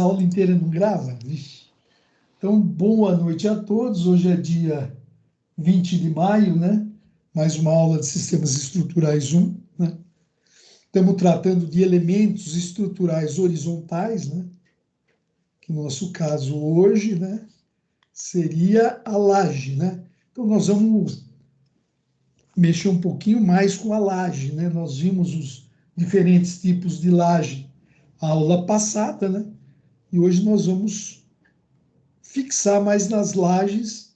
aula inteira não grava? Vixe. Então, boa noite a todos. Hoje é dia 20 de maio, né? Mais uma aula de Sistemas Estruturais 1, né? Estamos tratando de elementos estruturais horizontais, né? Que no nosso caso hoje, né? Seria a laje, né? Então, nós vamos mexer um pouquinho mais com a laje, né? Nós vimos os diferentes tipos de laje a aula passada, né? E hoje nós vamos fixar mais nas lajes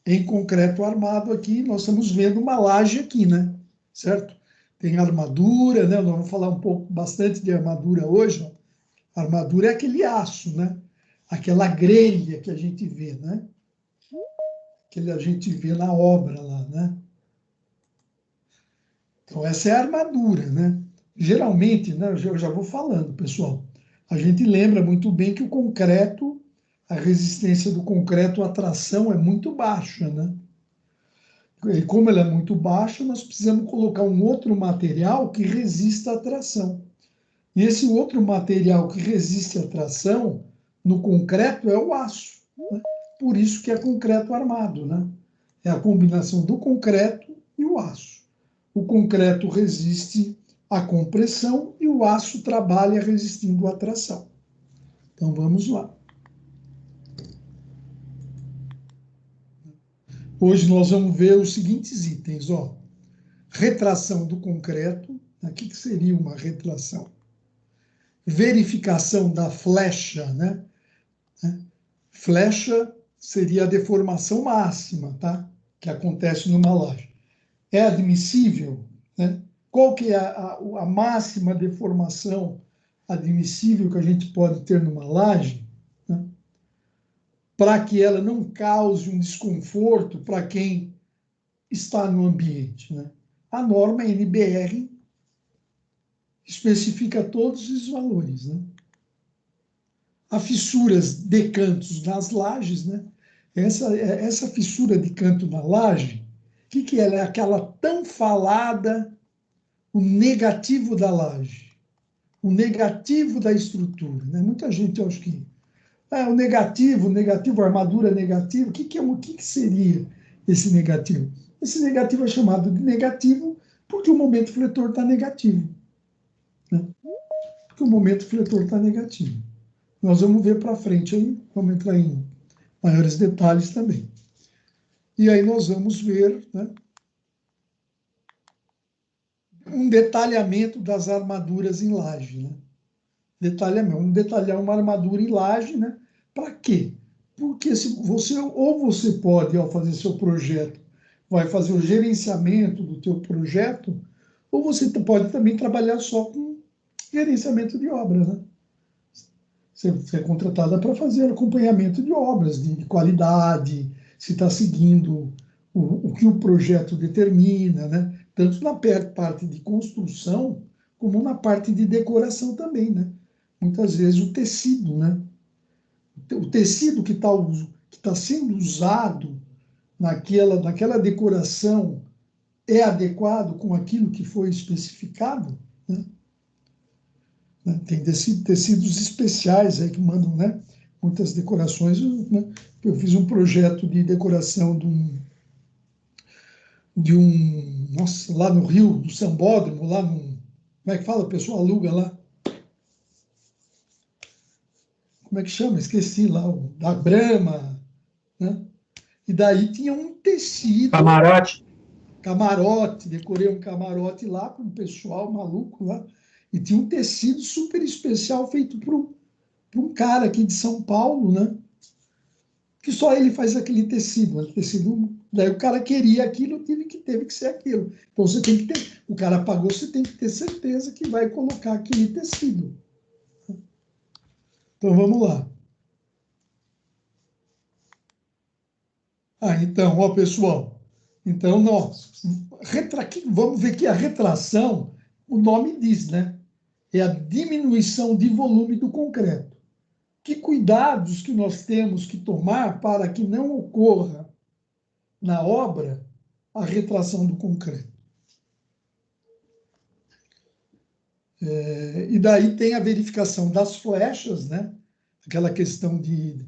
em concreto armado aqui. Nós estamos vendo uma laje aqui, né? Certo? Tem armadura, né? Nós vamos falar bastante de armadura hoje. Ó. Armadura é aquele aço, né? Aquela grelha que a gente vê, né? Que a gente vê na obra lá, né? Então, essa é a armadura, né? Geralmente, né, eu já vou falando, pessoal, a gente lembra muito bem que o concreto, a resistência do concreto à tração é muito baixa, né? E como ela é muito baixa, nós precisamos colocar um outro material que resista à tração. E esse outro material que resiste à tração no concreto é o aço, né? Por isso que é concreto armado, né? É a combinação do concreto e o aço. O concreto resiste à compressão e o aço trabalha resistindo à tração. Então, vamos lá. Hoje nós vamos ver os seguintes itens, ó. Retração do concreto. O que seria uma retração? Verificação da flecha, né? Flecha seria a deformação máxima, tá? Que acontece numa laje. É admissível, né? Qual que é a máxima deformação admissível que a gente pode ter numa laje, né? Para que ela não cause um desconforto para quem está no ambiente, né? A norma NBR especifica todos os valores, né? Há fissuras de cantos nas lajes, né? Essa fissura de canto na laje, o que ela é? Aquela tão falada, o negativo da laje, o negativo da estrutura, né? Muita gente acha que o negativo, a armadura negativa, o que seria esse negativo? Esse negativo é chamado de negativo porque o momento fletor está negativo, né? Porque o momento fletor está negativo. Nós vamos ver para frente aí, vamos entrar em maiores detalhes também. E aí nós vamos ver, né, um detalhamento das armaduras em laje, né? Vamos detalhar uma armadura em laje, né? Para quê? Porque se você pode, ao fazer seu projeto, vai fazer o gerenciamento do teu projeto, ou você pode também trabalhar só com gerenciamento de obras, né? Você é contratada para fazer acompanhamento de obras, de qualidade, se está seguindo o que o projeto determina, né? Tanto na parte de construção, como na parte de decoração também, né? Muitas vezes o tecido, né? O tecido que tá sendo usado naquela decoração é adequado com aquilo que foi especificado, né? Tem tecidos especiais aí que mandam, né, muitas decorações, né? Eu fiz um projeto de decoração nossa, lá no Rio, do Sambódromo, lá no, como é que fala? O pessoal aluga lá. Como é que chama? Esqueci lá, da Brahma, né? E daí tinha um tecido. Camarote, decorei um camarote lá com o pessoal maluco lá. E tinha um tecido super especial feito para um cara aqui de São Paulo, né? Que só ele faz aquele tecido. Daí o cara queria aquilo, teve que ser aquilo. Então você tem que ter, o cara pagou, você tem que ter certeza que vai colocar aquele tecido. Então vamos lá. Então, ó, pessoal. Então, vamos ver que a retração, o nome diz, né? É a diminuição de volume do concreto. Que cuidados que nós temos que tomar para que não ocorra na obra a retração do concreto? E daí tem a verificação das flechas, né? aquela questão de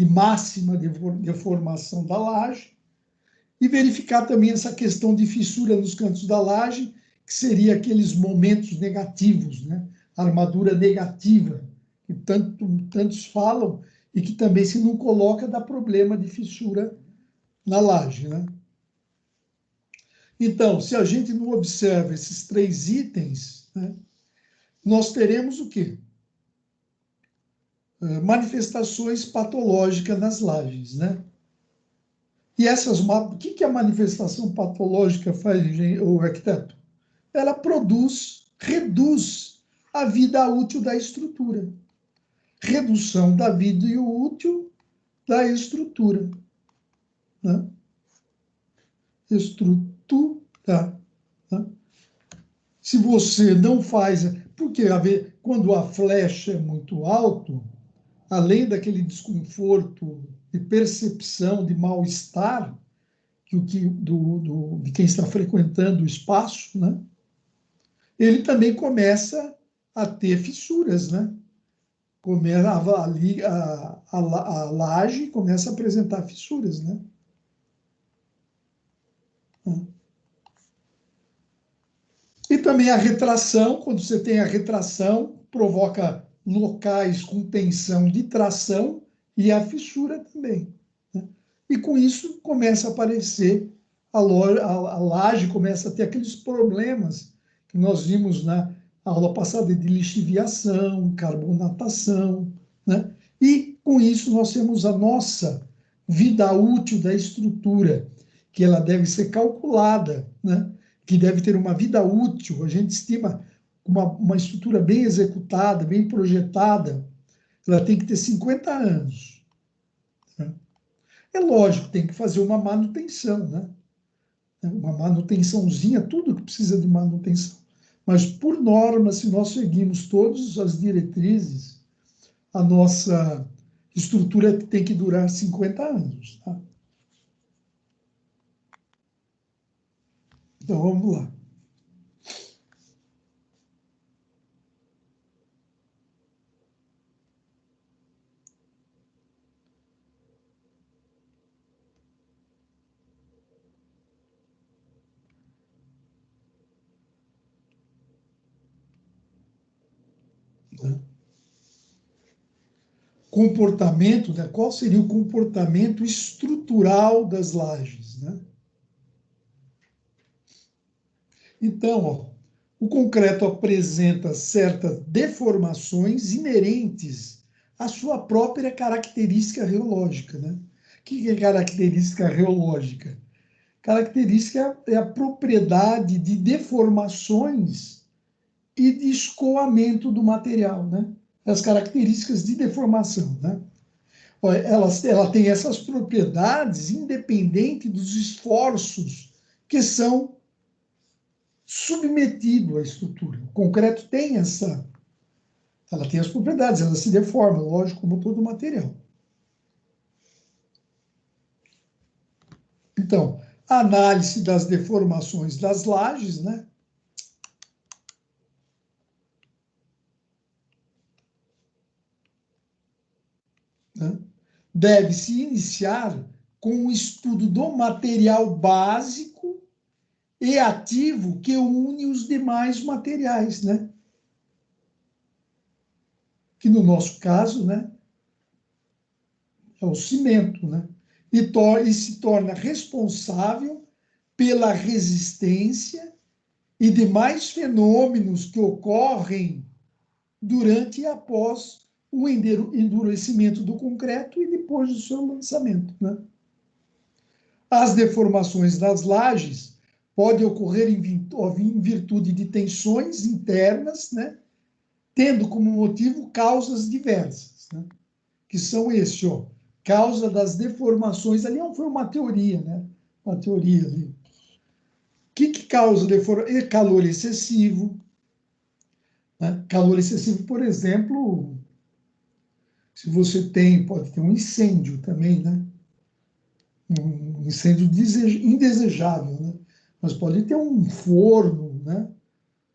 máxima deformação da laje, e verificar também essa questão de fissura nos cantos da laje, que seria aqueles momentos negativos, né? A armadura negativa, que tantos falam, e que também, se não coloca, dá problema de fissura na laje, né? Então, se a gente não observa esses 3 itens, né, nós teremos o quê? Manifestações patológicas nas lajes, né? E o que a manifestação patológica faz, o arquiteto? Ela reduz a vida útil da estrutura. Redução da vida útil da estrutura. Né? Estrutura. Né? Se você não faz... Porque quando a flecha é muito alto, além daquele desconforto de percepção de mal-estar de quem está frequentando o espaço, né? Ele também começa a ter fissuras, né? A laje começa a apresentar fissuras, né? E também a retração, quando você tem a retração, provoca locais com tensão de tração e a fissura também. Né? E com isso começa a aparecer, a laje começa a ter aqueles problemas que nós vimos na aula passada de lixiviação, carbonatação, né? E com isso nós temos a nossa vida útil da estrutura, que ela deve ser calculada, né? Que deve ter uma vida útil. A gente estima uma estrutura bem executada, bem projetada, ela tem que ter 50 anos. Né? É lógico, tem que fazer uma manutenção, né? Uma manutençãozinha, tudo que precisa de manutenção. Mas, por norma, se nós seguimos todas as diretrizes, a nossa estrutura tem que durar 50 anos. Tá? Então, vamos lá. Né? Comportamento, né? Qual seria o comportamento estrutural das lajes, né? Então, ó, o concreto apresenta certas deformações inerentes à sua própria característica reológica, né? O que é característica reológica? Característica é a propriedade de deformações e de escoamento do material, né? As características de deformação, né? Ela tem essas propriedades independente dos esforços que são submetidos à estrutura. O concreto tem ela tem as propriedades, ela se deforma, lógico, como todo material. Então, a análise das deformações das lajes, né? Deve-se iniciar com o estudo do material básico e ativo que une os demais materiais, né? Que no nosso caso, né, é o cimento, né? E se torna responsável pela resistência e demais fenômenos que ocorrem durante e após o endurecimento do concreto e depois do seu lançamento, né? As deformações das lajes podem ocorrer em virtude de tensões internas, né? Tendo como motivo causas diversas, né? Que são ó, causa das deformações. Ali não foi uma teoria, né? Uma teoria ali. O que causa deformação? Calor excessivo. Né? Calor excessivo, por exemplo, se você pode ter um incêndio também, né? Um incêndio indesejável, né? Mas pode ter um forno, né?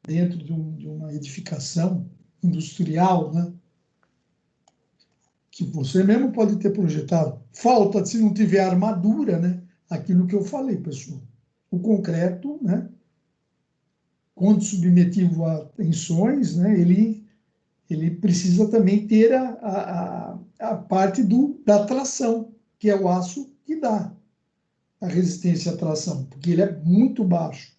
Dentro de uma edificação industrial, né? que você mesmo pode ter projetado. Falta se não tiver armadura, né? Aquilo que eu falei, pessoal. O concreto, né? Quando submetido a tensões, né? Ele precisa também ter a parte da tração, que é o aço que dá a resistência à tração, porque ele é muito baixo,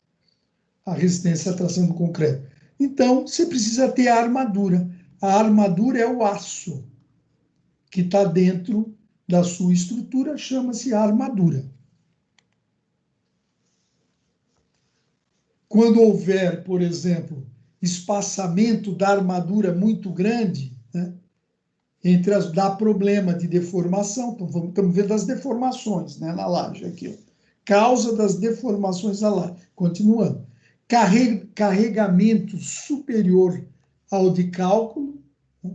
a resistência à tração do concreto. Então, você precisa ter a armadura. A armadura é o aço que está dentro da sua estrutura, chama-se armadura. Quando houver, por exemplo, espaçamento da armadura muito grande, né, dá problema de deformação, estamos vendo as deformações, né, na laje aqui, causa das deformações da laje. Continuando. Carregamento superior ao de cálculo, né,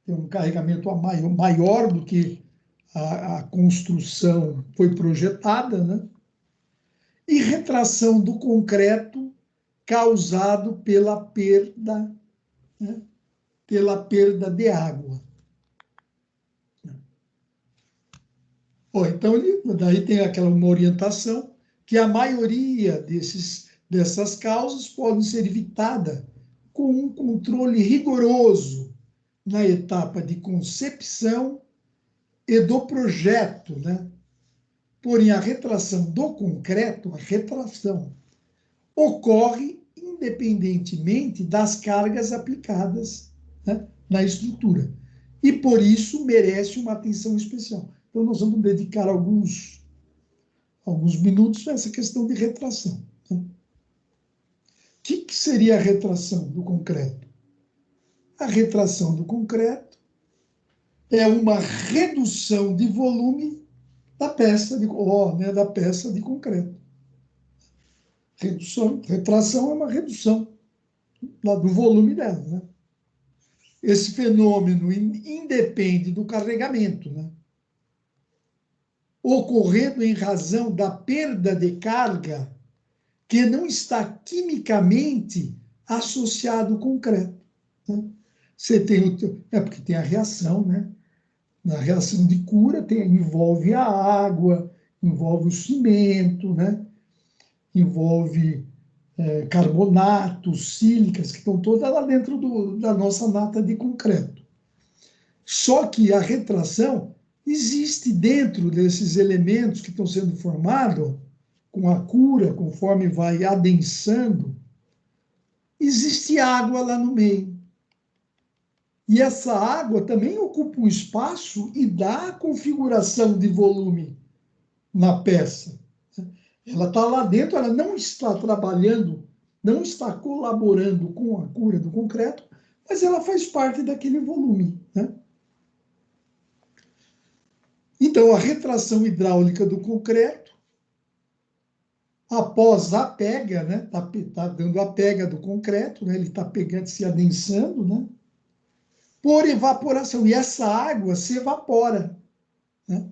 tem um carregamento maior do que a construção foi projetada, né? E retração do concreto causado né, pela perda de água. Bom, então, daí tem uma orientação que a maioria dessas causas pode ser evitada com um controle rigoroso na etapa de concepção e do projeto, né? Porém, a retração do concreto, a retração, ocorre independentemente das cargas aplicadas, né, na estrutura. E, por isso, merece uma atenção especial. Então, nós vamos dedicar alguns minutos a essa questão de retração. Né? O que seria a retração do concreto? A retração do concreto é uma redução de volume da peça da peça de concreto. Retração é uma redução do volume dela, né? Esse fenômeno independe do carregamento, né? Ocorrendo em razão da perda de carga que não está quimicamente associado ao concreto. Né? Você tem porque tem a reação, né? Na reação de cura envolve a água, envolve o cimento, né? Envolve carbonatos, sílicas, que estão todas lá dentro da nossa nata de concreto. Só que a retração existe dentro desses elementos que estão sendo formados, com a cura, conforme vai adensando, existe água lá no meio. E essa água também ocupa um espaço e dá a configuração de volume na peça. Ela está lá dentro, ela não está trabalhando, não está colaborando com a cura do concreto, mas ela faz parte daquele volume, né? Então, a retração hidráulica do concreto, após a pega, né? Tá dando a pega do concreto, né? Ele está pegando, se adensando, né? Por evaporação. E essa água se evapora, né?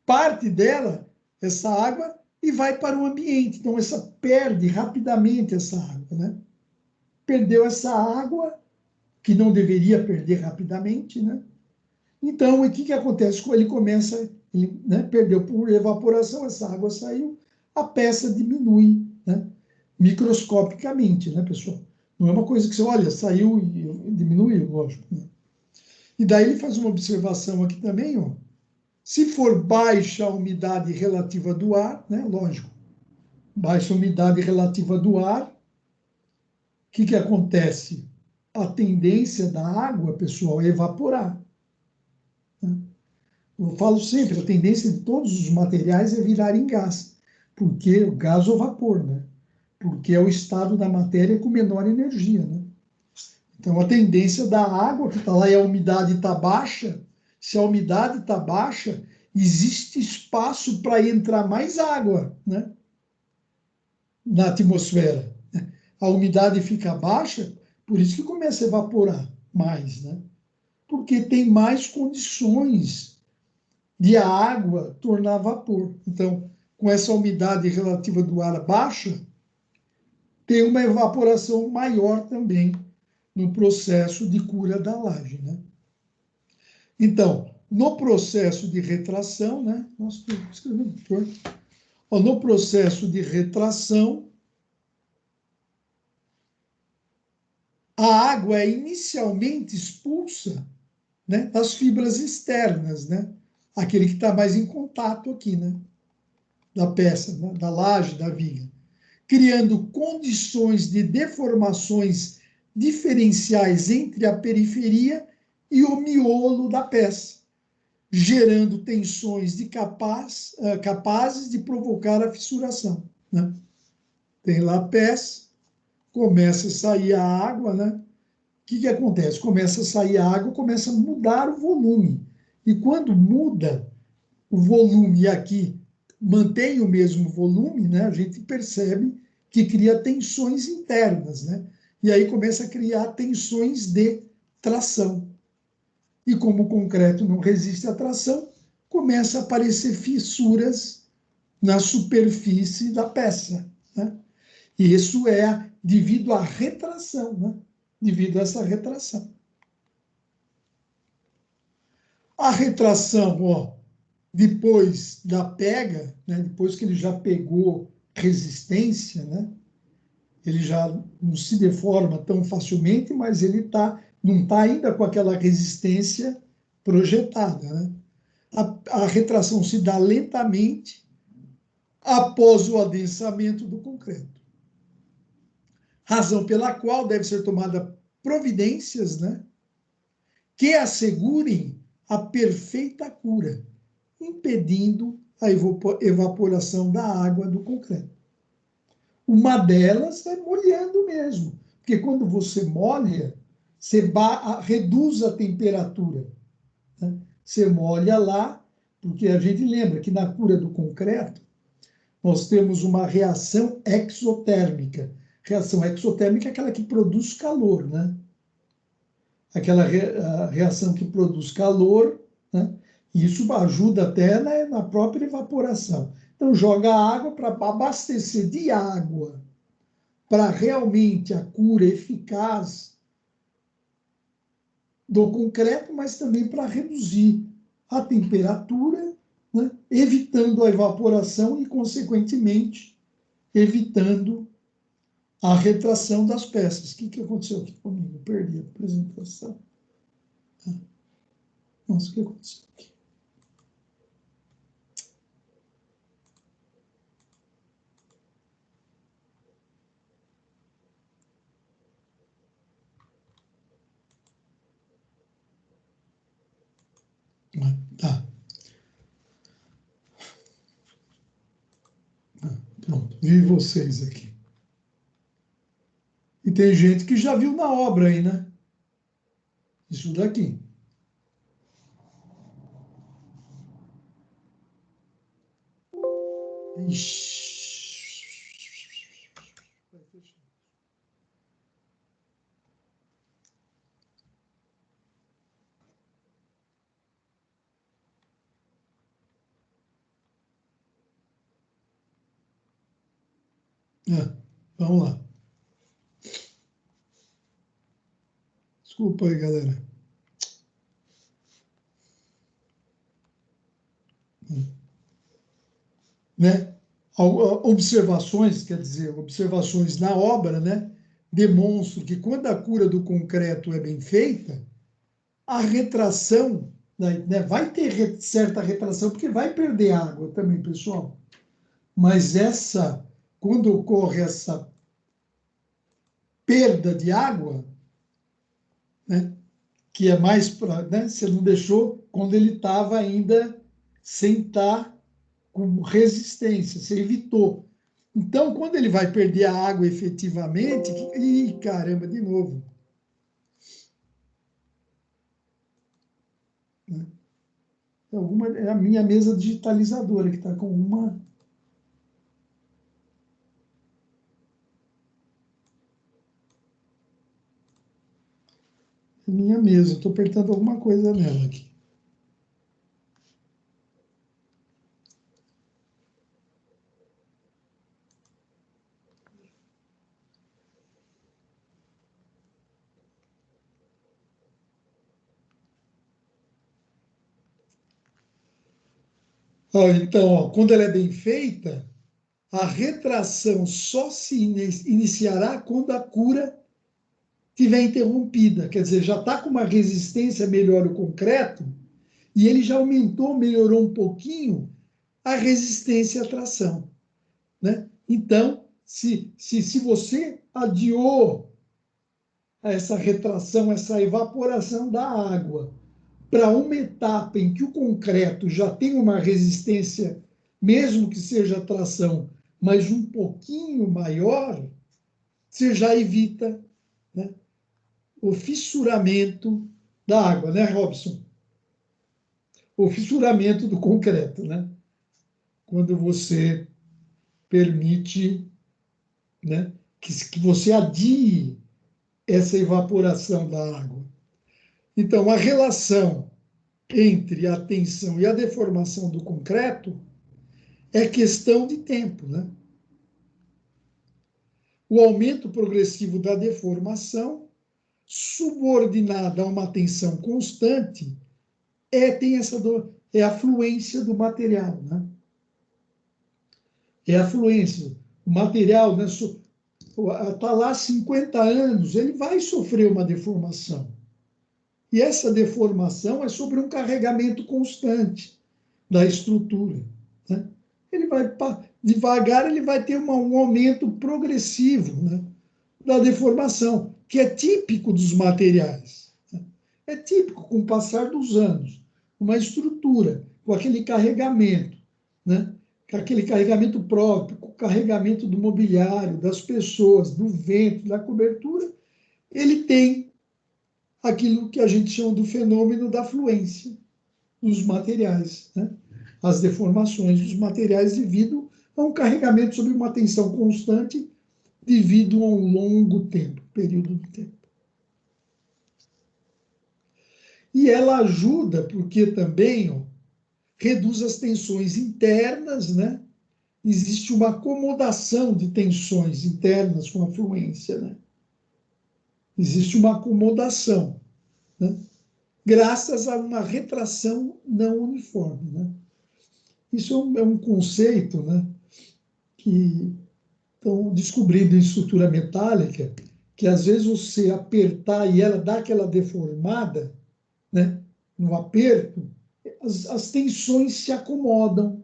Parte dela, essa água, e vai para o ambiente. Então, perde rapidamente essa água, né? Perdeu essa água, que não deveria perder rapidamente, né? Então, o que acontece? Ele começa, né, perdeu por evaporação, essa água saiu, a peça diminui, né? Microscopicamente, né, pessoal? Não é uma coisa que você olha, saiu e diminuiu, lógico, né? E daí ele faz uma observação aqui também, ó. Se for baixa a umidade relativa do ar, né, lógico, baixa a umidade relativa do ar, o que acontece? A tendência da água, pessoal, é evaporar. Né? Eu falo sempre, a tendência de todos os materiais é virarem gás, porque o gás ou vapor, né? Porque é o estado da matéria com menor energia, né? Então, a tendência da água que está lá e a umidade está baixa, se a umidade está baixa, existe espaço para entrar mais água, né, na atmosfera. A umidade fica baixa, por isso que começa a evaporar mais, né? Porque tem mais condições de a água tornar vapor. Então, com essa umidade relativa do ar baixa, tem uma evaporação maior também no processo de cura da laje, né? Então, no processo de retração, né? Nossa, estou escrevendo torto. Ó, no processo de retração, a água é inicialmente expulsa, né, das fibras externas, né? Aquele que está mais em contato aqui, né? Da peça, né? Da laje, da viga, criando condições de deformações diferenciais entre a periferia e o miolo da peça, gerando tensões capazes de provocar a fissuração, né? Tem lá a peça, começa a sair a água, né? Que acontece? Começa a sair a água, começa a mudar o volume. E quando muda o volume aqui, mantém o mesmo volume, né? A gente percebe que cria tensões internas, né? E aí começa a criar tensões de tração. E como o concreto não resiste à tração, começa a aparecer fissuras na superfície da peça, né? E isso é devido à retração, né? Devido a essa retração. A retração, ó, depois da pega, né? Depois que ele já pegou resistência, né? Ele já não se deforma tão facilmente, mas ele não está ainda com aquela resistência projetada, né? A retração se dá lentamente após o adensamento do concreto. Razão pela qual deve ser tomada providências, né, que assegurem a perfeita cura, impedindo a evaporação da água do concreto. Uma delas é molhando mesmo, porque quando você molha, você reduz a temperatura, né? Você molha lá, porque a gente lembra que na cura do concreto, nós temos uma reação exotérmica. Reação exotérmica é aquela que produz calor, né? Aquela reação que produz calor, né? Isso ajuda até, né, na própria evaporação. Então, joga água para abastecer de água para realmente a cura eficaz do concreto, mas também para reduzir a temperatura, né, evitando a evaporação e, consequentemente, evitando a retração das peças. O que aconteceu aqui comigo? Perdi a apresentação. Nossa, o que aconteceu aqui? Tá, pronto. Vi vocês aqui. E tem gente que já viu na obra aí, né? Isso daqui. Ixi. Vamos lá. Desculpa aí, galera. Né? Observações, quer dizer, observações na obra, né, demonstram que quando a cura do concreto é bem feita, a retração, né, vai ter certa retração, porque vai perder água também, pessoal. Mas quando ocorre essa perda de água, né, que é mais para, né, você não deixou quando ele estava ainda sem estar com resistência, você evitou. Então, quando ele vai perder a água efetivamente, ih, caramba, de novo. Né? É a minha mesa digitalizadora que está com uma. Minha mesa, estou apertando alguma coisa nela aqui. Ó, então, ó, quando ela é bem feita, a retração só se iniciará quando a cura tiver interrompida. Quer dizer, já está com uma resistência melhor o concreto e ele já aumentou, melhorou um pouquinho a resistência à tração, né? Então, se você adiou essa retração, essa evaporação da água para uma etapa em que o concreto já tem uma resistência, mesmo que seja tração, mas um pouquinho maior, você já evita, né, o fissuramento da água, né, Robson? O fissuramento do concreto, né? Quando você permite, né, que você adie essa evaporação da água. Então, a relação entre a tensão e a deformação do concreto é questão de tempo, né? O aumento progressivo da deformação, subordinada a uma tensão constante, é a fluência do material, né? É a fluência. O material, né, está lá 50 anos, ele vai sofrer uma deformação. E essa deformação é sobre um carregamento constante da estrutura, né? Ele vai, devagar, ele vai ter um aumento progressivo, né, da deformação, que é típico dos materiais, né? É típico, com o passar dos anos, uma estrutura, com aquele carregamento, né? Com aquele carregamento próprio, com o carregamento do mobiliário, das pessoas, do vento, da cobertura, ele tem aquilo que a gente chama do fenômeno da fluência dos materiais, né? As deformações dos materiais devido a um carregamento sobre uma tensão constante devido a um longo tempo, período de tempo. E ela ajuda porque também, ó, reduz as tensões internas, né? Existe uma acomodação de tensões internas com a fluência, né? Existe uma acomodação, né, graças a uma retração não uniforme, né? Isso é um conceito, né, que estão descobrindo em estrutura metálica, que às vezes você apertar e ela dá aquela deformada, né, no aperto, as tensões se acomodam,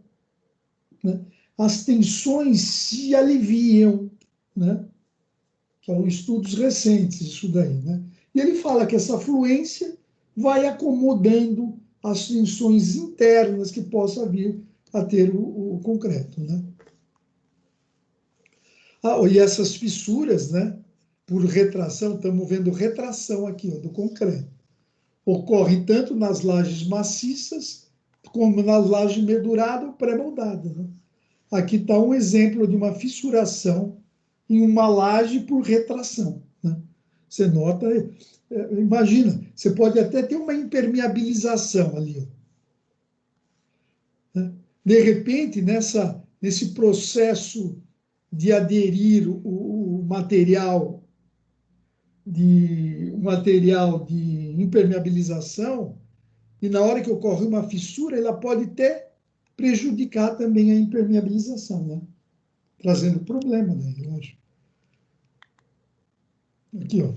né? As tensões se aliviam, né? São estudos recentes isso daí, né? E ele fala que essa fluência vai acomodando as tensões internas que possa vir a ter o concreto, né? Ah, e essas fissuras, né, por retração, estamos vendo retração aqui, ó, do concreto. Ocorre tanto nas lajes maciças como nas lajes meduradas ou pré-moldadas, né? Aqui está um exemplo de uma fissuração em uma laje por retração, né? Você nota, imagina, você pode até ter uma impermeabilização ali, né? De repente, nesse processo de aderir o material de impermeabilização, e na hora que ocorre uma fissura, ela pode até prejudicar também a impermeabilização, né? Trazendo problema, né? Lógico. Aqui, ó.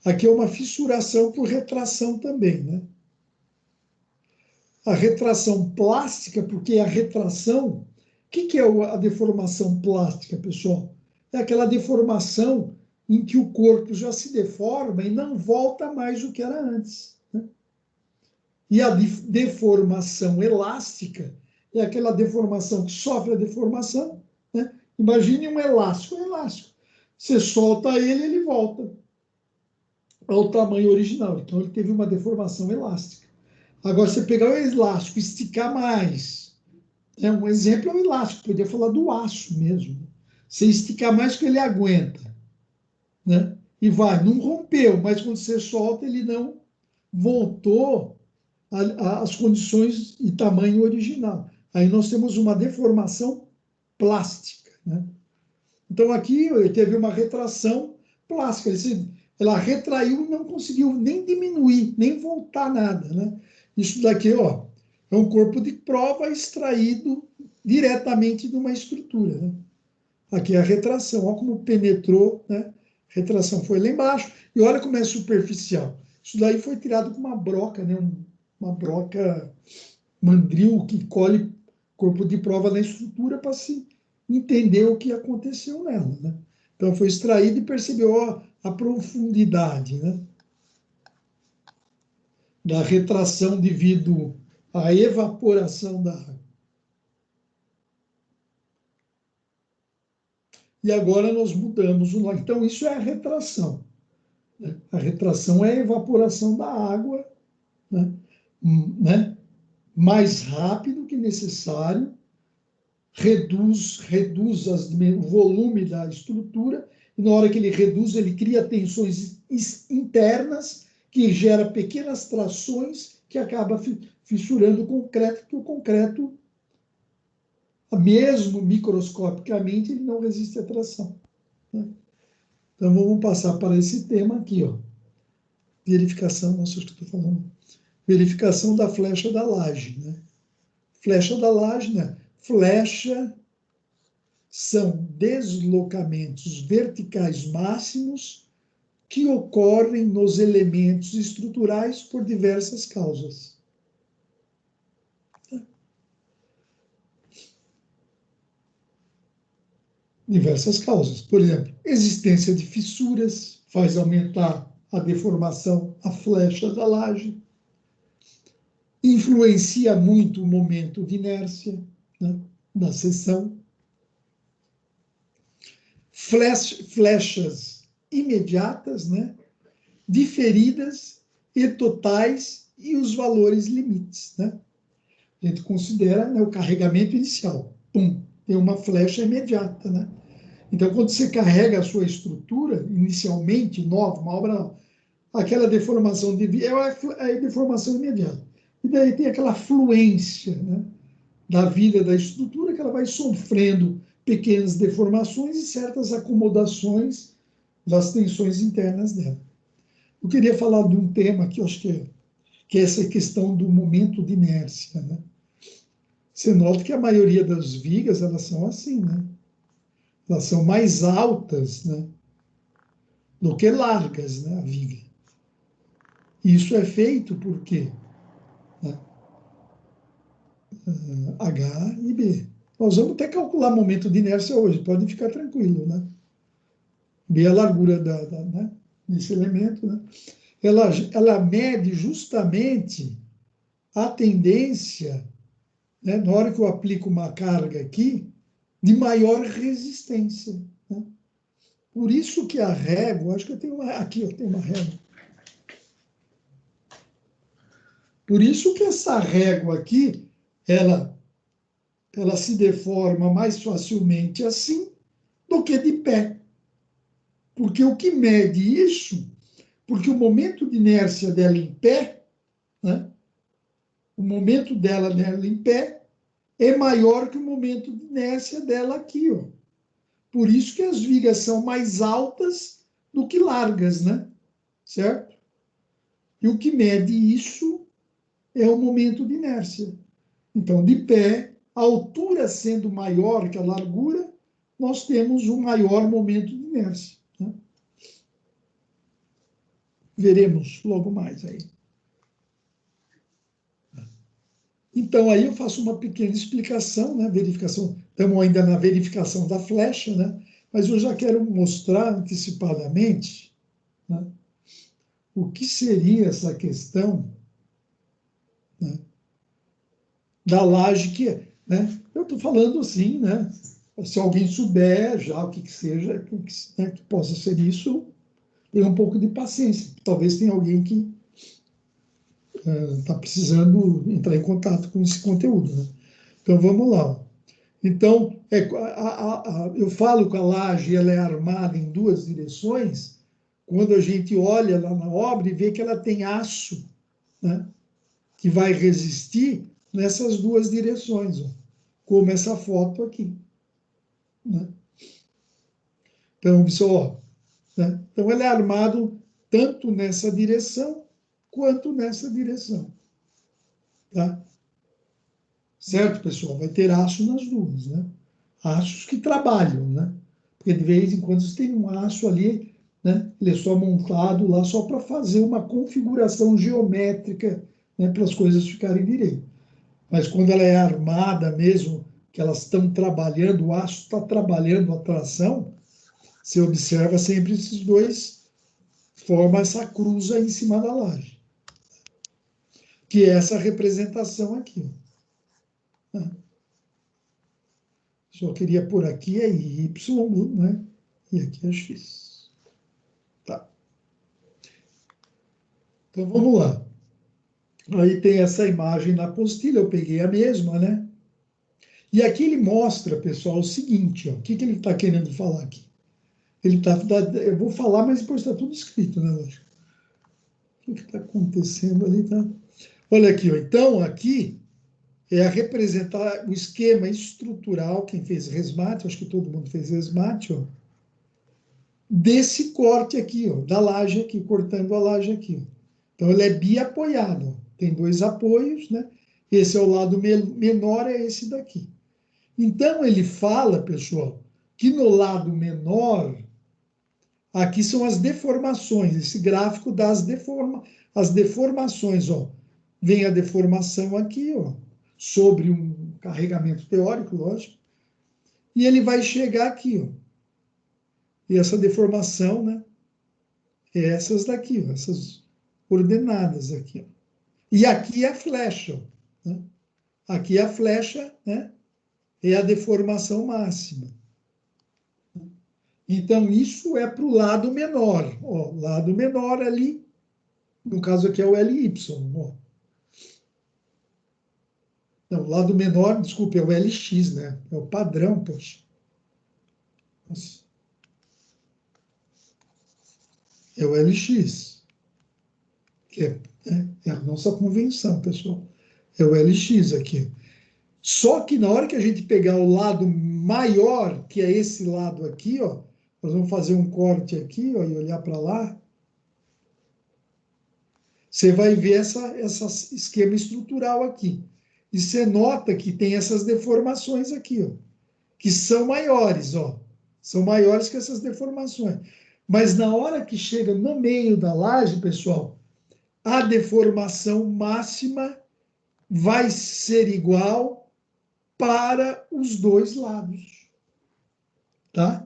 Aqui é uma fissuração por retração também, né? A retração plástica, porque a retração, o que é a deformação plástica, pessoal? É aquela deformação em que o corpo já se deforma e não volta mais o que era antes, né? E a deformação elástica é aquela deformação que sofre a deformação, né? Imagine um elástico, Você solta ele, ele volta ao tamanho original. Então, ele teve uma deformação elástica. Agora, você pegar o elástico, esticar mais, né? Um exemplo é o elástico, podia falar do aço mesmo. Você esticar mais que ele aguenta, né? E vai, não rompeu, mas quando você solta, ele não voltou às condições e tamanho original. Aí nós temos uma deformação plástica, né? Então, aqui teve uma retração plástica. Ela retraiu e não conseguiu nem diminuir, nem voltar nada, né? Isso daqui, ó, É um corpo de prova extraído diretamente de uma estrutura, né? Aqui é a retração, olha como penetrou, né? Retração foi lá embaixo, e olha como é superficial. Isso daí foi tirado com uma broca, né? Uma broca mandril que colhe corpo de prova na estrutura para se entender o que aconteceu nela, né? Então foi extraído e percebeu ó, a profundidade, né? Da retração devido à evaporação da água. E agora nós mudamos o nome. Então, isso é a retração. Né? A retração é a evaporação da água, né? Né? Mais rápido que necessário, reduz o volume da estrutura, e na hora que ele reduz, ele cria tensões internas, que gera pequenas trações, que acaba fissurando o concreto, que o concreto, mesmo microscopicamente, ele não resiste à tração. Né? Então, vamos passar para esse tema aqui, ó. Verificação, não sei o que estou falando. Verificação da flecha da laje, né? Flecha da laje, né? Flecha são deslocamentos verticais máximos que ocorrem nos elementos estruturais por diversas causas. Diversas causas. Por exemplo, existência de fissuras faz aumentar a deformação, a flecha da laje. Influencia muito o momento de inércia, né, da seção. Flechas imediatas, né, diferidas e totais e os valores limites. Né? A gente considera, né, o carregamento inicial. Pum, tem uma flecha imediata. Né? Então, quando você carrega a sua estrutura, inicialmente, nova, uma obra nova, aquela deformação é a deformação imediata. E daí tem aquela fluência, né, da vida da estrutura, que ela vai sofrendo pequenas deformações e certas acomodações das tensões internas dela. Eu queria falar de um tema que eu acho que é essa questão do momento de inércia. Né? Você nota que a maioria das vigas, elas são assim, né? Elas são mais altas, né, do que largas, né, a viga. E isso é feito por quê? Né? H e B. Nós vamos até calcular momento de inércia hoje, pode ficar tranquilo, né? B é a largura né, desse elemento, né? Ela mede justamente a tendência, né, na hora que eu aplico uma carga aqui, de maior resistência. Né? Por isso que a régua, acho que eu tenho uma, aqui eu tenho uma régua. Por isso que essa régua aqui, ela se deforma mais facilmente assim do que de pé. Porque o que mede isso, porque o momento de inércia dela em pé, né, o momento dela em pé é maior que o momento de inércia dela aqui, ó. Por isso que as vigas são mais altas do que largas, né? Certo? E o que mede isso é o momento de inércia. Então, de pé, a altura sendo maior que a largura, nós temos um maior momento de inércia. Né? Veremos logo mais aí. Então, aí eu faço uma pequena explicação, né? Verificação, estamos ainda na verificação da flecha, né? Mas eu já quero mostrar antecipadamente, né, o que seria essa questão, né, da laje que é. Né? Eu estou falando assim, né? Se alguém souber já o que seja, né, que possa ser isso, tenha um pouco de paciência. Talvez tenha alguém que está precisando entrar em contato com esse conteúdo. Né? Então, vamos lá. Então, eu falo que a laje ela é armada em duas direções, quando a gente olha lá na obra e vê que ela tem aço, né, que vai resistir nessas duas direções, ó, como essa foto aqui. Né? Então, pessoal, né? Então, ele é armado tanto nessa direção quanto nessa direção. Tá? Certo, pessoal? Vai ter aço nas duas, né? Aços que trabalham, né? Porque de vez em quando você tem um aço ali, né? Ele é só montado lá só para fazer uma configuração geométrica, né? Para as coisas ficarem direito. Mas quando ela é armada mesmo, que elas estão trabalhando, o aço está trabalhando a tração, você observa sempre esses dois, forma essa cruz aí em cima da laje. Que é essa representação aqui. Ó. Só queria por aqui é Y, né? E aqui é X. Tá. Então vamos lá. Aí tem essa imagem na apostila, eu peguei a mesma, né? E aqui ele mostra, pessoal, o seguinte, ó, o que ele está querendo falar aqui? Ele está, eu vou falar, mas depois está tudo escrito, né, lógico? O que está acontecendo ali, tá? Olha aqui, ó. Então, aqui é a representar o esquema estrutural, quem fez resmate, acho que todo mundo fez resmate, ó, desse corte aqui, ó, da laje aqui, cortando a laje aqui. Ó. Então, ele é biapoiado, ó. Tem dois apoios, né? Esse é o lado menor, é esse daqui. Então, ele fala, pessoal, que no lado menor, aqui são as deformações, esse gráfico das as deformações, ó. Vem a deformação aqui, ó, sobre um carregamento teórico, lógico, e ele vai chegar aqui, ó. E essa deformação, né, é essas daqui, ó, essas coordenadas aqui, ó. E aqui é a flecha, ó, né? Aqui é a flecha, né, é a deformação máxima. Então, isso é para o lado menor, ó, lado menor ali, no caso aqui é o LY, ó. Não, o lado menor, desculpe, é o LX, né? É o padrão, poxa. Nossa. É o LX, que é a nossa convenção, pessoal. É o LX aqui. Só que na hora que a gente pegar o lado maior, que é esse lado aqui, ó, nós vamos fazer um corte aqui, ó, e olhar para lá, você vai ver essa esquema estrutural aqui. E você nota que tem essas deformações aqui, ó, que são maiores, ó. São maiores que essas deformações. Mas na hora que chega no meio da laje, pessoal, a deformação máxima vai ser igual para os dois lados. Tá?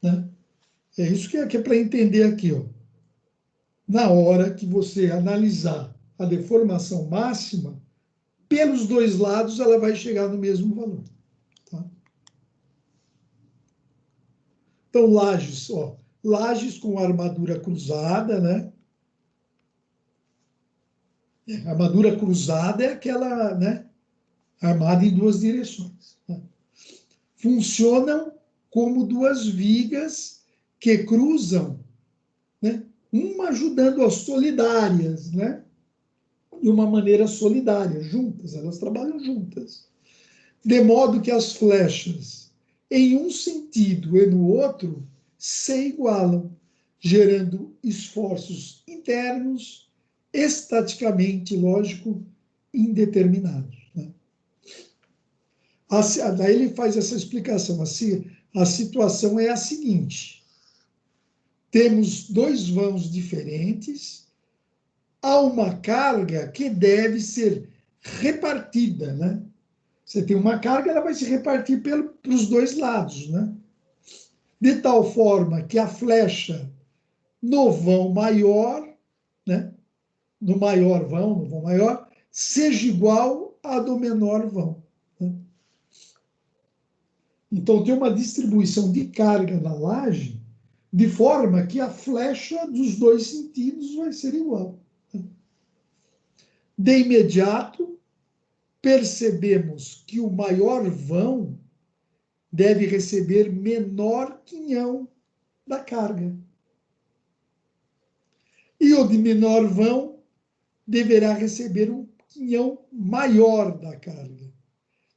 Né? É isso que é para entender aqui, ó. Na hora que você analisar a deformação máxima, pelos dois lados ela vai chegar no mesmo valor. Tá? Então, lajes, ó, lajes com armadura cruzada, né? A armadura cruzada é aquela, né, armada em duas direções. Né? Funcionam como duas vigas que cruzam, né, uma ajudando as solidárias, né, de uma maneira solidária, juntas, elas trabalham juntas. De modo que as flechas, em um sentido e no outro, se igualam, gerando esforços internos, estaticamente, lógico, indeterminados. Né? Daí ele faz essa explicação. A situação é a seguinte: temos dois vãos diferentes, há uma carga que deve ser repartida, né? Você tem uma carga, ela vai se repartir para os dois lados, né? De tal forma que a flecha no vão maior, né? No maior vão, no vão maior, seja igual à do menor vão. Né? Então, tem uma distribuição de carga na laje de forma que a flecha dos dois sentidos vai ser igual. De imediato, percebemos que o maior vão deve receber menor quinhão da carga. E o de menor vão deverá receber um quinhão maior da carga,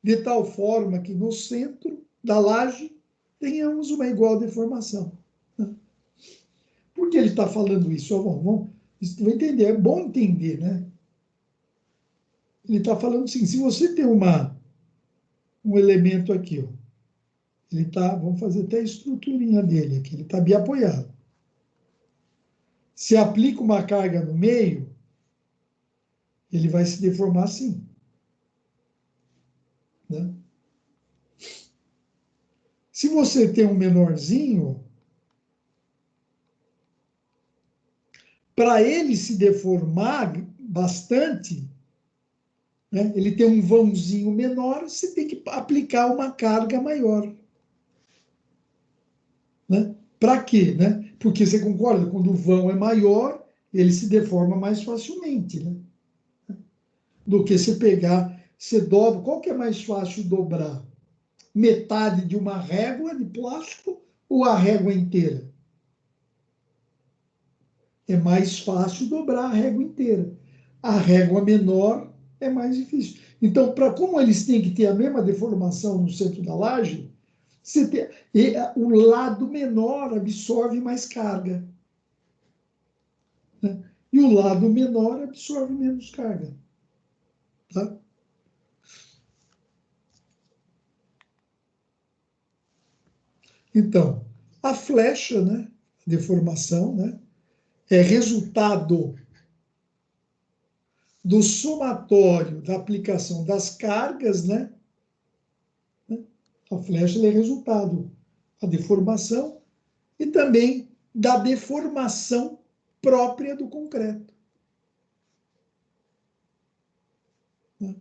de tal forma que no centro da laje tenhamos uma igual deformação. Por que ele está falando isso? Vamos entender, é bom entender, né? Ele está falando assim, se você tem um elemento aqui, ó, ele está, vamos fazer até a estruturinha dele aqui, ele está biapoiado. Se aplica uma carga no meio, ele vai se deformar assim, né? Se você tem um menorzinho, para ele se deformar bastante, né, ele tem um vãozinho menor, você tem que aplicar uma carga maior. Né? Para quê? Né? Porque você concorda, quando o vão é maior, ele se deforma mais facilmente. Né? Do que você pegar, você dobra. Qual que é mais fácil dobrar? Metade de uma régua de plástico ou a régua inteira? É mais fácil dobrar a régua inteira. A régua menor é mais difícil. Então, como eles têm que ter a mesma deformação no centro da laje, o lado menor absorve mais carga. Né? E o lado menor absorve menos carga. Tá? Então, a flecha, né, deformação, né, é resultado do somatório da aplicação das cargas, né? A flecha é resultado da deformação e também da deformação própria do concreto. Né?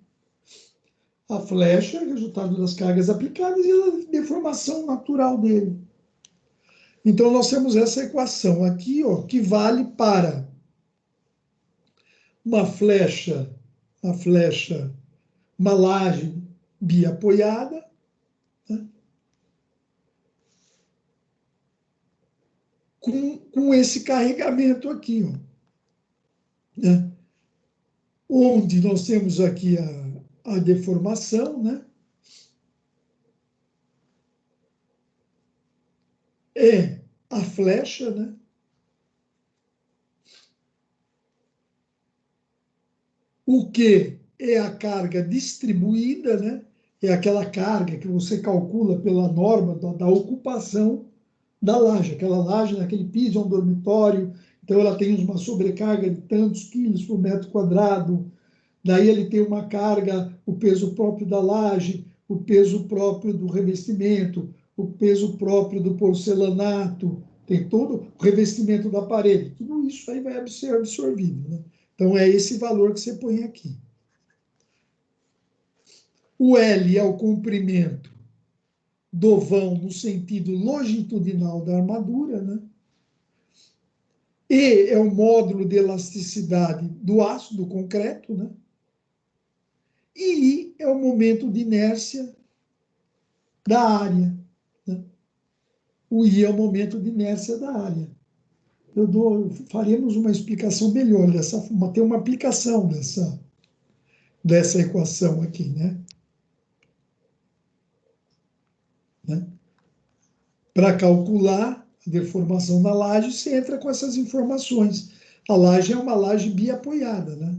A flecha é resultado das cargas aplicadas e a deformação natural dele. Então, nós temos essa equação aqui, ó, que vale para uma flecha, uma laje biapoiada, né, com esse carregamento aqui, ó, né, onde nós temos aqui a deformação, né, é a flecha, né, o que é a carga distribuída, né, é aquela carga que você calcula pela norma da ocupação da laje. Aquela laje, naquele piso, é um dormitório, então ela tem uma sobrecarga de tantos quilos por metro quadrado, daí ele tem uma carga, o peso próprio da laje, o peso próprio do revestimento, o peso próprio do porcelanato, tem todo o revestimento da parede, tudo isso aí vai ser absorvido. Né? Então é esse valor que você põe aqui. O L é o comprimento do vão no sentido longitudinal da armadura, né? E é o módulo de elasticidade do aço, do concreto, né? E I é o momento de inércia da área. Né? O I é o momento de inércia da área. Faremos uma explicação melhor tem uma aplicação dessa equação aqui, né? Para calcular a deformação da laje, você entra com essas informações. A laje é uma laje biapoiada, né?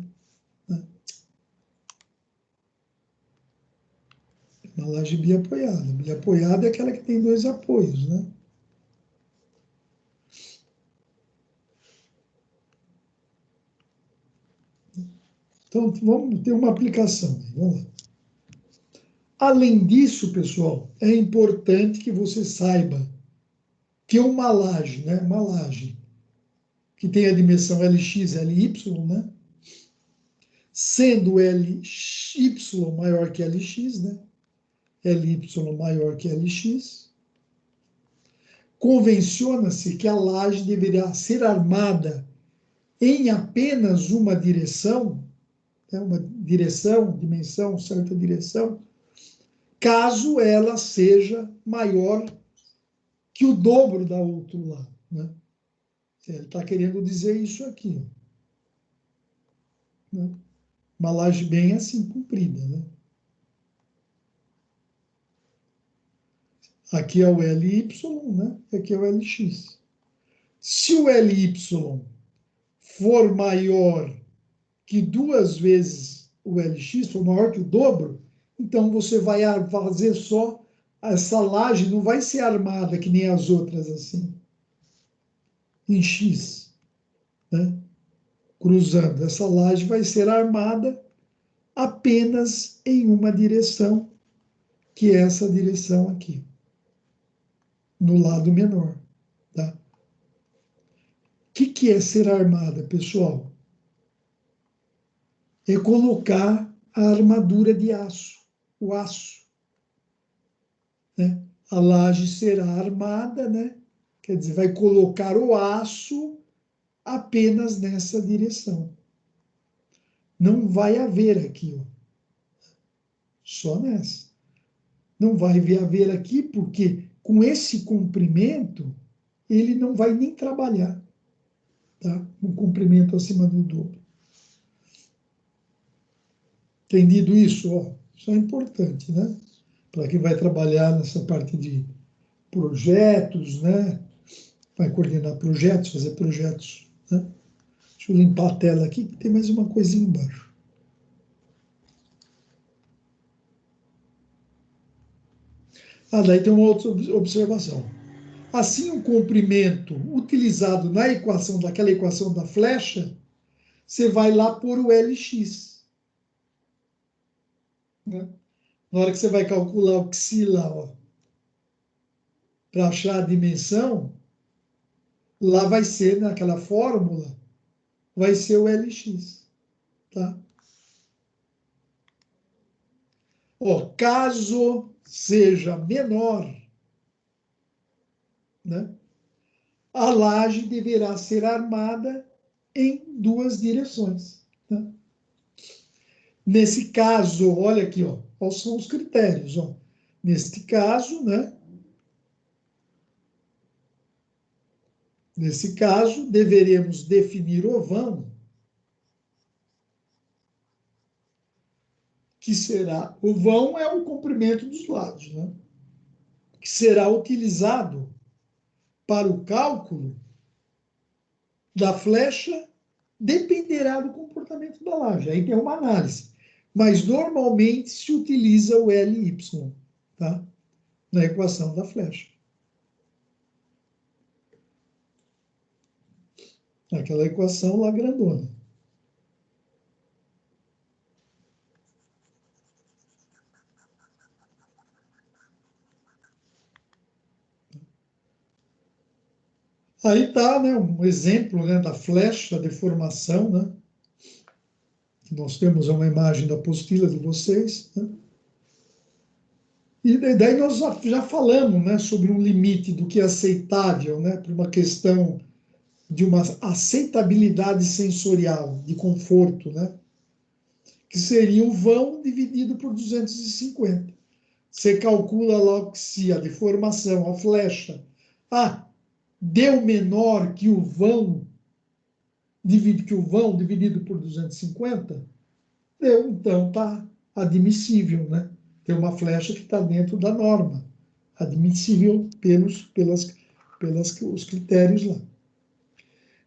Uma laje biapoiada. Biapoiada é aquela que tem dois apoios, né? Então, vamos ter uma aplicação. Vamos lá. Além disso, pessoal, é importante que você saiba que uma laje, né? Uma laje que tem a dimensão LX, LY, né? Sendo LY maior que LX, né? LY maior que LX, convenciona-se que a laje deverá ser armada em apenas uma direção, né, uma direção, dimensão, certa direção, caso ela seja maior que o dobro da outro lado. Né? Ele está querendo dizer isso aqui. Né? Uma laje bem assim, comprida. Né? Aqui é o LY, né? Aqui é o LX. Se o LY for maior que 2 vezes o LX for maior que o dobro, então você vai fazer só essa laje, não vai ser armada que nem as outras assim, em X, né? Cruzando. Essa laje vai ser armada apenas em uma direção, que é essa direção aqui, no lado menor, tá? O que é ser armada, pessoal? É colocar a armadura de aço, o aço, né? A laje será armada, né? Quer dizer, vai colocar o aço apenas nessa direção. Não vai haver aqui, ó, só nessa. Não vai haver aqui porque com esse comprimento ele não vai nem trabalhar, tá? Um comprimento acima do dobro. Entendido isso? Ó, isso é importante, né? Para quem vai trabalhar nessa parte de projetos, né? Vai coordenar projetos, fazer projetos, né? Deixa eu limpar a tela aqui, que tem mais uma coisinha embaixo. Daí tem uma outra observação. Assim, o comprimento utilizado na equação, daquela equação da flecha, você vai lá pôr o LX, né? Na hora que você vai calcular o xi lá, para achar a dimensão, lá vai ser, naquela fórmula, vai ser o LX, tá? Ó, caso seja menor, né, a laje deverá ser armada em duas direções, né? Nesse caso, olha aqui, ó, quais são os critérios, ó. Neste caso, né? Nesse caso, deveremos definir o vão, que será, o vão é o comprimento dos lados, né? Que será utilizado para o cálculo da flecha, dependerá do comportamento da laje. Aí tem uma análise. Mas normalmente se utiliza o LY, tá? Na equação da flecha. Aquela equação lá grandona. Aí está, né, um exemplo, né, da flecha, da deformação, né? Nós temos uma imagem da apostila de vocês, né? E daí nós já falamos, né, sobre um limite do que é aceitável, né, por uma questão de uma aceitabilidade sensorial, de conforto, né? Que seria o vão dividido por 250. Você calcula logo que se a deformação, a flecha, deu menor que o vão, dividido por 250, deu, então está admissível, né? Tem uma flecha que está dentro da norma, admissível pelos os critérios lá.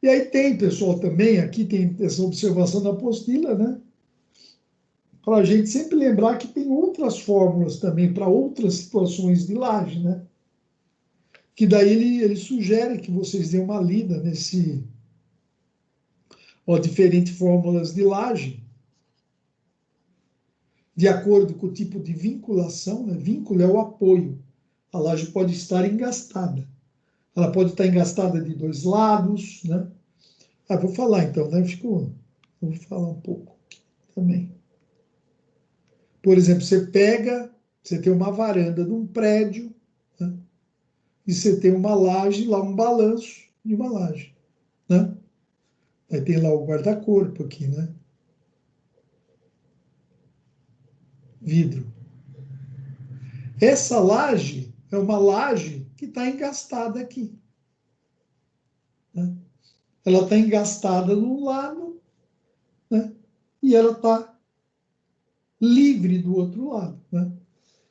E aí tem, pessoal, também, aqui tem essa observação da apostila, né? Para a gente sempre lembrar que tem outras fórmulas também para outras situações de laje, né? Que daí ele sugere que vocês dêem uma lida nesse, ó, diferentes fórmulas de laje, de acordo com o tipo de vinculação, né? Vínculo é o apoio. A laje pode estar engastada. Ela pode estar engastada de dois lados, né? Vou falar então, né? Vou falar um pouco também. Por exemplo, você tem uma varanda de um prédio, né? E você tem uma laje, lá um balanço de uma laje, né? Aí tem lá o guarda-corpo aqui, né? Vidro. Essa laje é uma laje que está engastada aqui, né? Ela está engastada num lado, né? E ela está livre do outro lado, né?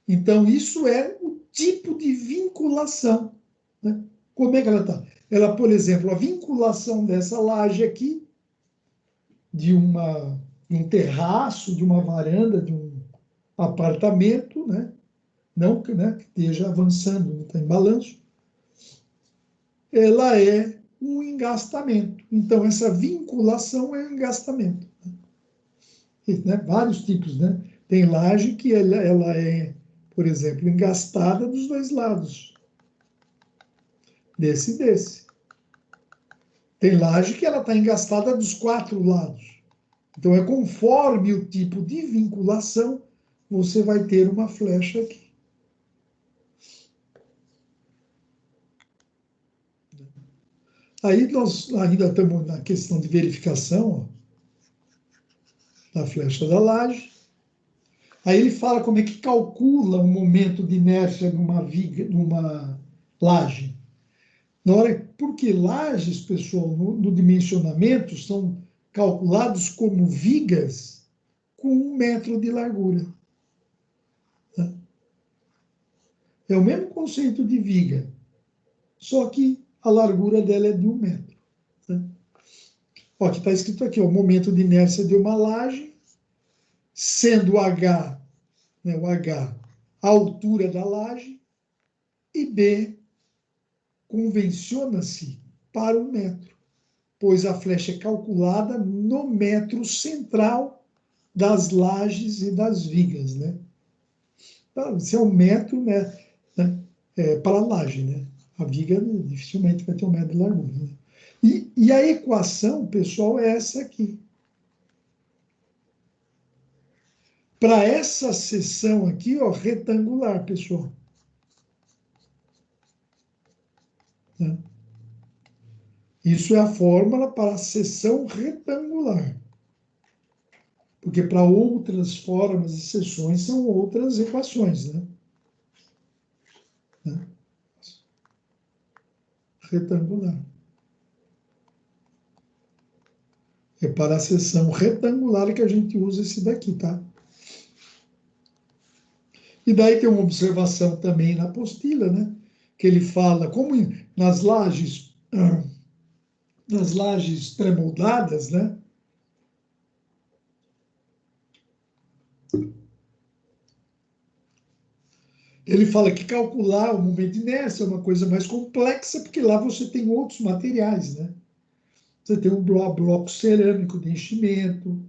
Então, isso é o tipo de vinculação, né? Como é que ela está? Ela, por exemplo, a vinculação dessa laje aqui, um terraço, de uma varanda, de um apartamento, né? Não que, né, que esteja avançando, não está em balanço, ela é um engastamento. Então, essa vinculação é um engastamento. Né? Vários tipos, né? Tem laje que ela é, por exemplo, engastada dos dois lados, desse e desse. Tem laje que ela está engastada dos quatro lados. Então, é conforme o tipo de vinculação, você vai ter uma flecha aqui. Aí nós ainda estamos na questão de verificação, ó, da flecha da laje. Aí ele fala como é que calcula o momento de inércia numa viga, numa laje. Na hora, porque lajes, pessoal, no dimensionamento, são calculados como vigas com 1 metro de largura. Né? É o mesmo conceito de viga, só que a largura dela é de 1 metro. Né? Ó, que está escrito aqui, ó, o momento de inércia de uma laje, sendo H, né, o H, a altura da laje, e B, convenciona-se para 1 metro, pois a flecha é calculada no metro central das lajes e das vigas, né? Então, esse é 1 metro, para a laje, né? A viga dificilmente vai ter 1 metro de largura. Né? E a equação, pessoal, é essa aqui. Para essa seção aqui, ó, retangular, pessoal. Né? Isso é a fórmula para a seção retangular. Porque para outras formas e seções são outras equações, né? Retangular. É para a seção retangular que a gente usa esse daqui, tá? E daí tem uma observação também na apostila, né? Que ele fala, como nas lajes pré-moldadas, né? Ele fala que calcular o momento de inércia é uma coisa mais complexa, porque lá você tem outros materiais, né? Você tem um bloco cerâmico de enchimento,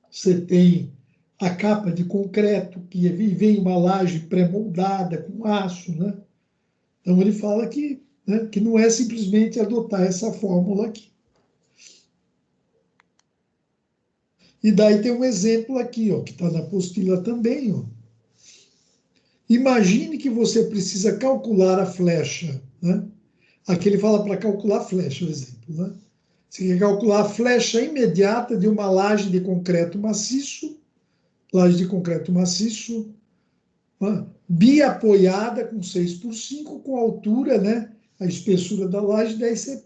você tem a capa de concreto, que vem uma laje pré-moldada com aço, né? Então ele fala que, né, que não é simplesmente adotar essa fórmula aqui. E daí tem um exemplo aqui, ó, que está na apostila também, ó. Imagine que você precisa calcular a flecha, né? Aqui ele fala para calcular a flecha, o exemplo, né? Você quer calcular a flecha imediata de uma laje de concreto maciço, né? Biapoiada com 6 por 5, com altura, né? A espessura da laje 10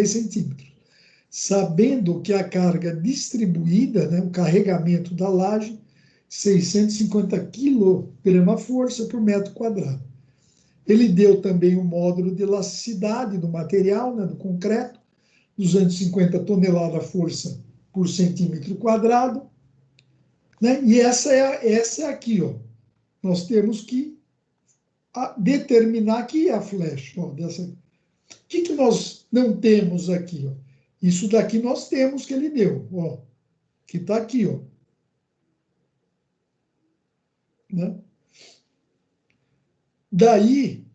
centímetros. Sabendo que a carga distribuída, né, o carregamento da laje, 650 kg-força por metro quadrado. Ele deu também o módulo de elasticidade do material, né, do concreto, 250 toneladas força por centímetro quadrado. Né? E essa é aqui, ó. Nós temos que determinar aqui a flecha. Ó, dessa. O que nós não temos aqui? Ó? Isso daqui nós temos que ele deu, ó, que está aqui. Ó, né? Daí,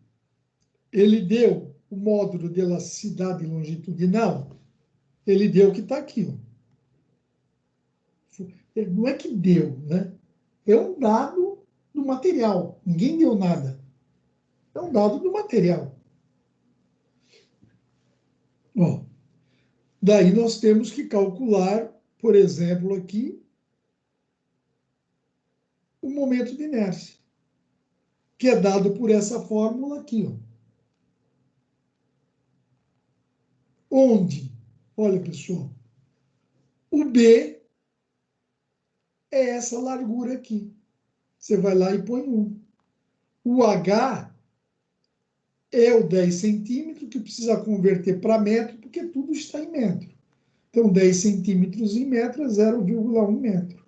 ele deu o módulo de elasticidade longitudinal, ele deu o que está aqui. Ó. Não é que deu, né? É um dado do material. Ninguém deu nada. É um dado do material. Ó, daí nós temos que calcular, por exemplo, aqui, o momento de inércia, que é dado por essa fórmula aqui. Ó. Onde? Olha, pessoal, o B é essa largura aqui. Você vai lá e põe 1. O H é o 10 centímetros, que precisa converter para metro, porque tudo está em metro. Então, 10 centímetros em metro é 0,1 metro.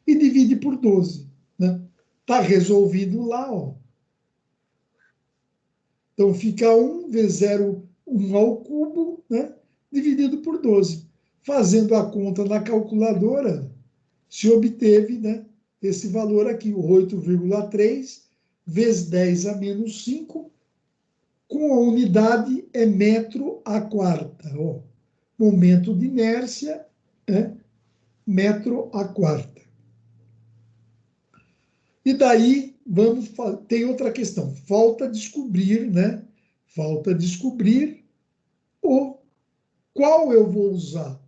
E divide por 12. Né? Está resolvido lá, ó. Então, fica 1 vezes 0,1 ao cubo, né? Dividido por 12. Fazendo a conta na calculadora, se obteve, né, esse valor aqui, o 8,3 vezes 10 a menos 5, com a unidade é metro a quarta. Ó. Momento de inércia é metro a quarta. E daí, tem outra questão. Falta descobrir, né? Falta descobrir qual eu vou usar.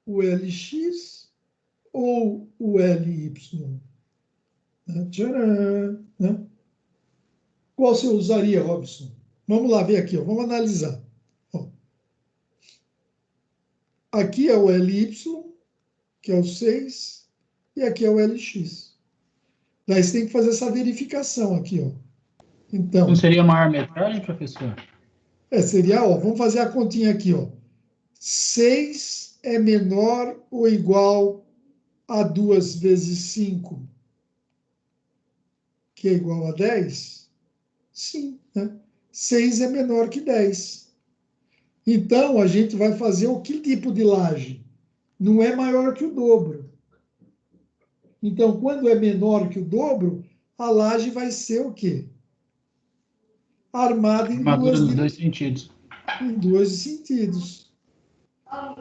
O LX ou o LY? Tcharam, né? Qual você usaria, Robson? Vamos lá ver aqui, ó. Vamos analisar. Ó. Aqui é o LY, que é o 6, e aqui é o LX. Daí você tem que fazer essa verificação aqui, ó. Não Então, seria maior metragem, professor? seria, ó, vamos fazer a continha aqui, ó. 6 é menor ou igual a 2 vezes 5, que é igual a 10? Sim, né? 6 é menor que 10. Então, a gente vai fazer o que tipo de laje? Não é maior que o dobro. Então, quando é menor que o dobro, a laje vai ser o quê? Armada Armadura nos dois sentidos. em dois sentidos.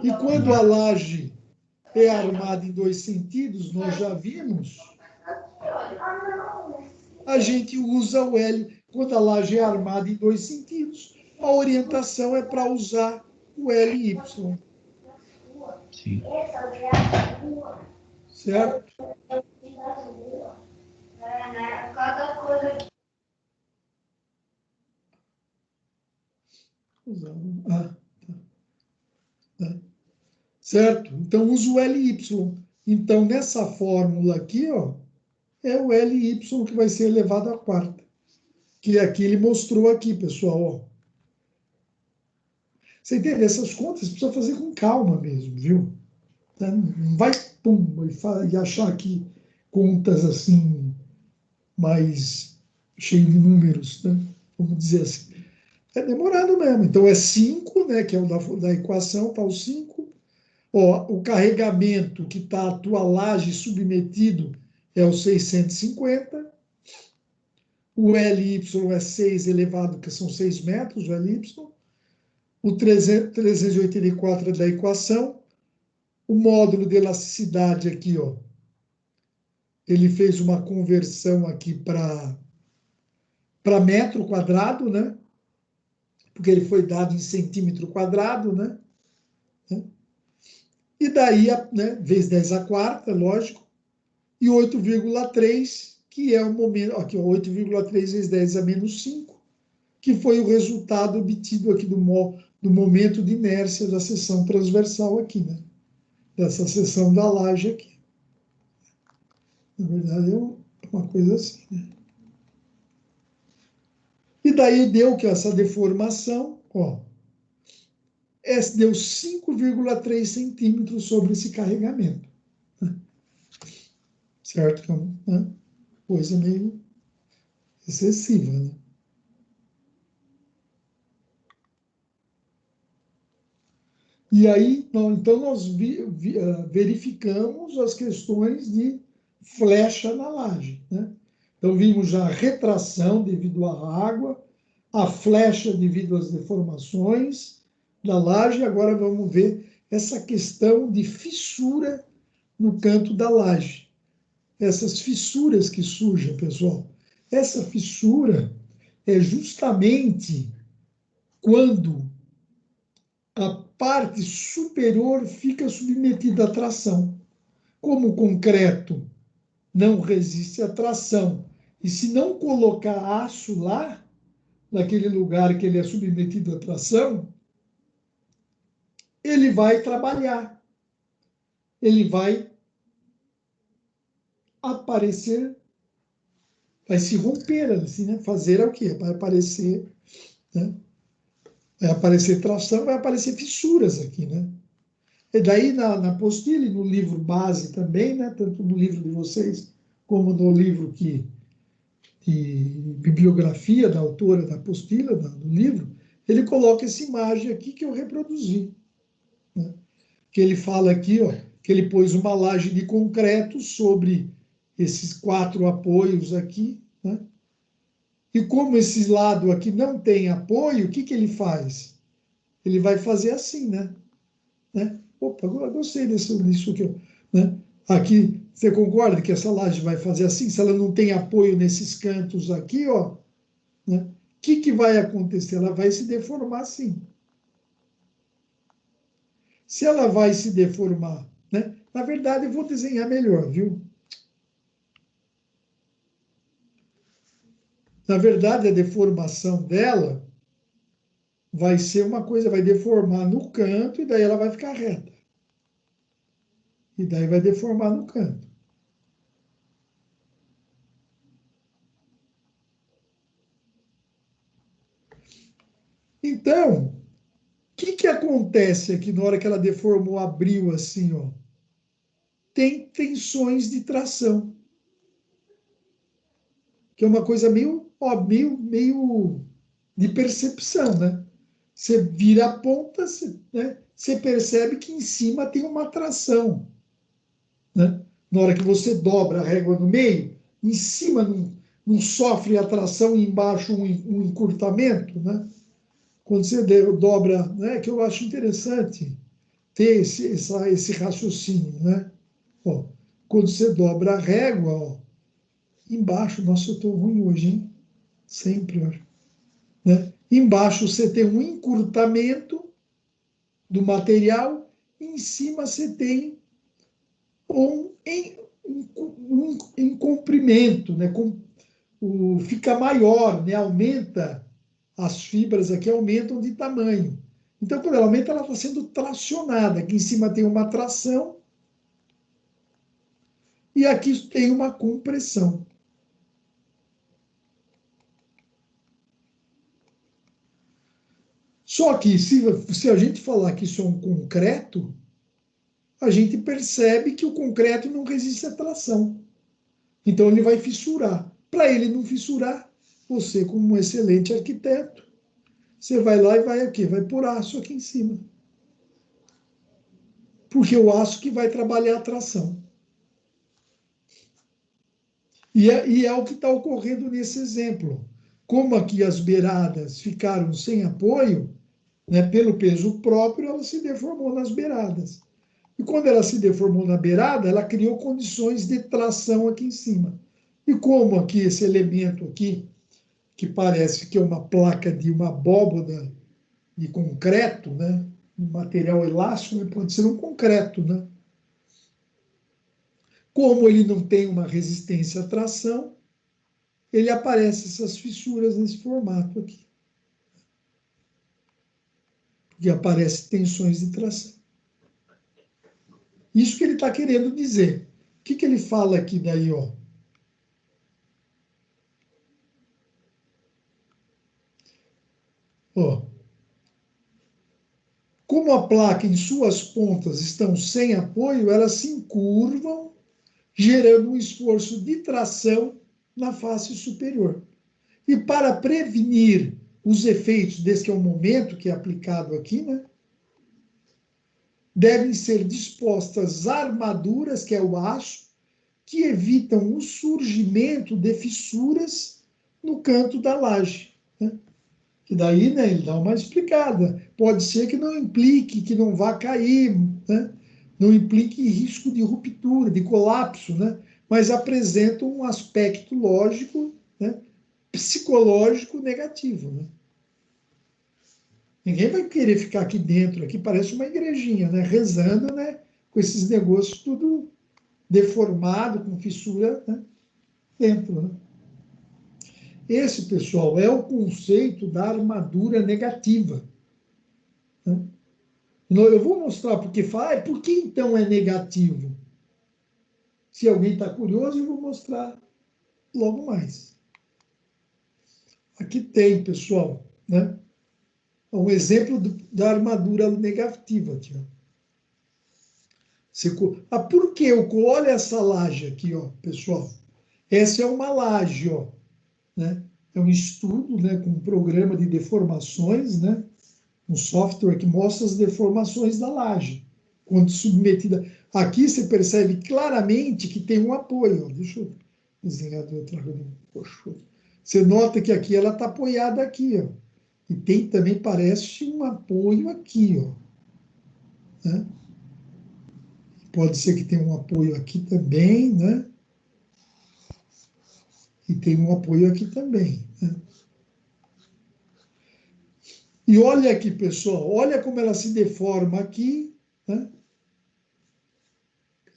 E quando a laje é armada em dois sentidos, nós já vimos, a gente usa o L. Quando a laje é armada em dois sentidos, a orientação é para usar o LY. Sim. Certo? Ah, tá. Certo? Então, usa o LY. Então, nessa fórmula aqui, ó, é o LY que vai ser elevado à quarta. Que aqui ele mostrou aqui, pessoal. Ó. Você entende? Essas contas precisa fazer com calma mesmo, viu? Não vai pum, e achar que contas assim, mais cheio de números, né? Vamos dizer assim. É demorado mesmo. Então, é 5, né, que é o da equação, está o 5. Ó, o carregamento que está a tua laje submetido é o 650. O LY é 6 elevado, que são 6 metros, o LY. O 384 é da equação. O módulo de elasticidade aqui, ó, ele fez uma conversão aqui para metro quadrado, né? Porque ele foi dado em centímetro quadrado, né? E daí, né, vezes 10 a quarta, lógico, e 8,3, que é o momento, aqui, 8,3 vezes 10 a menos 5, que foi o resultado obtido aqui do momento de inércia da seção transversal aqui, né? Dessa seção da laje aqui. Na verdade, é uma coisa assim, né? E daí deu que essa deformação, ó, deu 5,3 centímetros sobre esse carregamento. Certo? Que é uma coisa meio excessiva, né? E aí, então, nós verificamos as questões de flecha na laje, né? Então, vimos já a retração devido à água, a flecha devido às deformações da laje, agora vamos ver essa questão de fissura no canto da laje. Essas fissuras que surgem, pessoal, essa fissura é justamente quando a parte superior fica submetida à tração. Como o concreto não resiste à tração, e se não colocar aço lá, naquele lugar que ele é submetido à tração, ele vai trabalhar, ele vai aparecer, vai se romper, assim, né? Fazer o quê? Vai aparecer, né? Vai aparecer tração, vai aparecer fissuras aqui, né? E daí na apostila e no livro base também, né? Tanto no livro de vocês como no livro de bibliografia da autora da apostila, do livro, ele coloca essa imagem aqui que eu reproduzi, né? Que ele fala aqui, ó, que ele pôs uma laje de concreto sobre esses 4 apoios aqui, né? E como esse lado aqui não tem apoio, o que que ele faz? Ele vai fazer assim, né? Opa, eu gostei disso aqui, né? Aqui, você concorda que essa laje vai fazer assim? Se ela não tem apoio nesses cantos aqui, ó, né? O que vai acontecer? Ela vai se deformar assim. Se ela vai se deformar, né? Na verdade, eu vou desenhar melhor, viu? Na verdade, a deformação dela vai ser uma coisa, vai deformar no canto e daí ela vai ficar reta. E daí vai deformar no canto. Então, o que acontece aqui na hora que ela deformou, abriu assim, ó? Tem tensões de tração, que é uma coisa meio, ó, meio de percepção, né? Você vira a ponta, né? Você percebe que em cima tem uma tração, né? Na hora que você dobra a régua no meio, em cima não sofre atração e embaixo um encurtamento, né? Quando você dobra, né? Que eu acho interessante ter esse raciocínio, né? Ó, quando você dobra a régua, ó, embaixo, nossa, eu estou ruim hoje, hein? Sempre, ó, né? Embaixo você tem um encurtamento do material, e em cima você tem um comprimento, né? Fica maior, né? Aumenta, as fibras aqui aumentam de tamanho. Então, quando ela aumenta, ela está sendo tracionada. Aqui em cima tem uma tração e aqui tem uma compressão. Só que, se a gente falar que isso é um concreto, a gente percebe que o concreto não resiste à tração. Então, ele vai fissurar. Para ele não fissurar, você, como um excelente arquiteto, você vai lá e vai o quê? Vai pôr aço aqui em cima. Porque o aço que vai trabalhar a tração. E é o que está ocorrendo nesse exemplo. Como aqui as beiradas ficaram sem apoio, né, pelo peso próprio, ela se deformou nas beiradas. E quando ela se deformou na beirada, ela criou condições de tração aqui em cima. E como aqui esse elemento aqui, que parece que é uma placa de uma abóboda de concreto, né, um material elástico, pode ser um concreto, né? Como ele não tem uma resistência à tração, ele aparece essas fissuras nesse formato aqui. E aparecem tensões de tração. Isso que ele está querendo dizer. O que ele fala aqui daí, ó? Ó, como a placa em suas pontas estão sem apoio, elas se encurvam, gerando um esforço de tração na face superior. E para prevenir os efeitos desse que é o momento que é aplicado aqui, né, devem ser dispostas armaduras, que é o aço, que evitam o surgimento de fissuras no canto da laje, né? Que daí, né, ele dá uma explicada. Pode ser que não implique, que não vá cair, né? Não implique risco de ruptura, de colapso, né? Mas apresenta um aspecto lógico, né, psicológico negativo, né? Ninguém vai querer ficar aqui dentro, aqui parece uma igrejinha, né? Rezando, né? Com esses negócios tudo deformado, com fissura, né, dentro, né? Esse, pessoal, é o conceito da armadura negativa, né? Eu vou mostrar porque fala, por que então é negativo? Se alguém está curioso, eu vou mostrar logo mais. Aqui tem, pessoal, né? Um exemplo da armadura negativa aqui, ó. Por que? Olha essa laje aqui, ó, pessoal. Essa é uma laje, ó, né? É um estudo, né, com um programa de deformações, né? Um software que mostra as deformações da laje quando submetida. Aqui você percebe claramente que tem um apoio. Ó. Deixa eu desenhar de outra coisa. Você nota que aqui ela está apoiada aqui, ó. E tem também, parece, um apoio aqui, ó. Né? Pode ser que tenha um apoio aqui também, né? E tem um apoio aqui também, né? E olha aqui, pessoal, olha como ela se deforma aqui, né?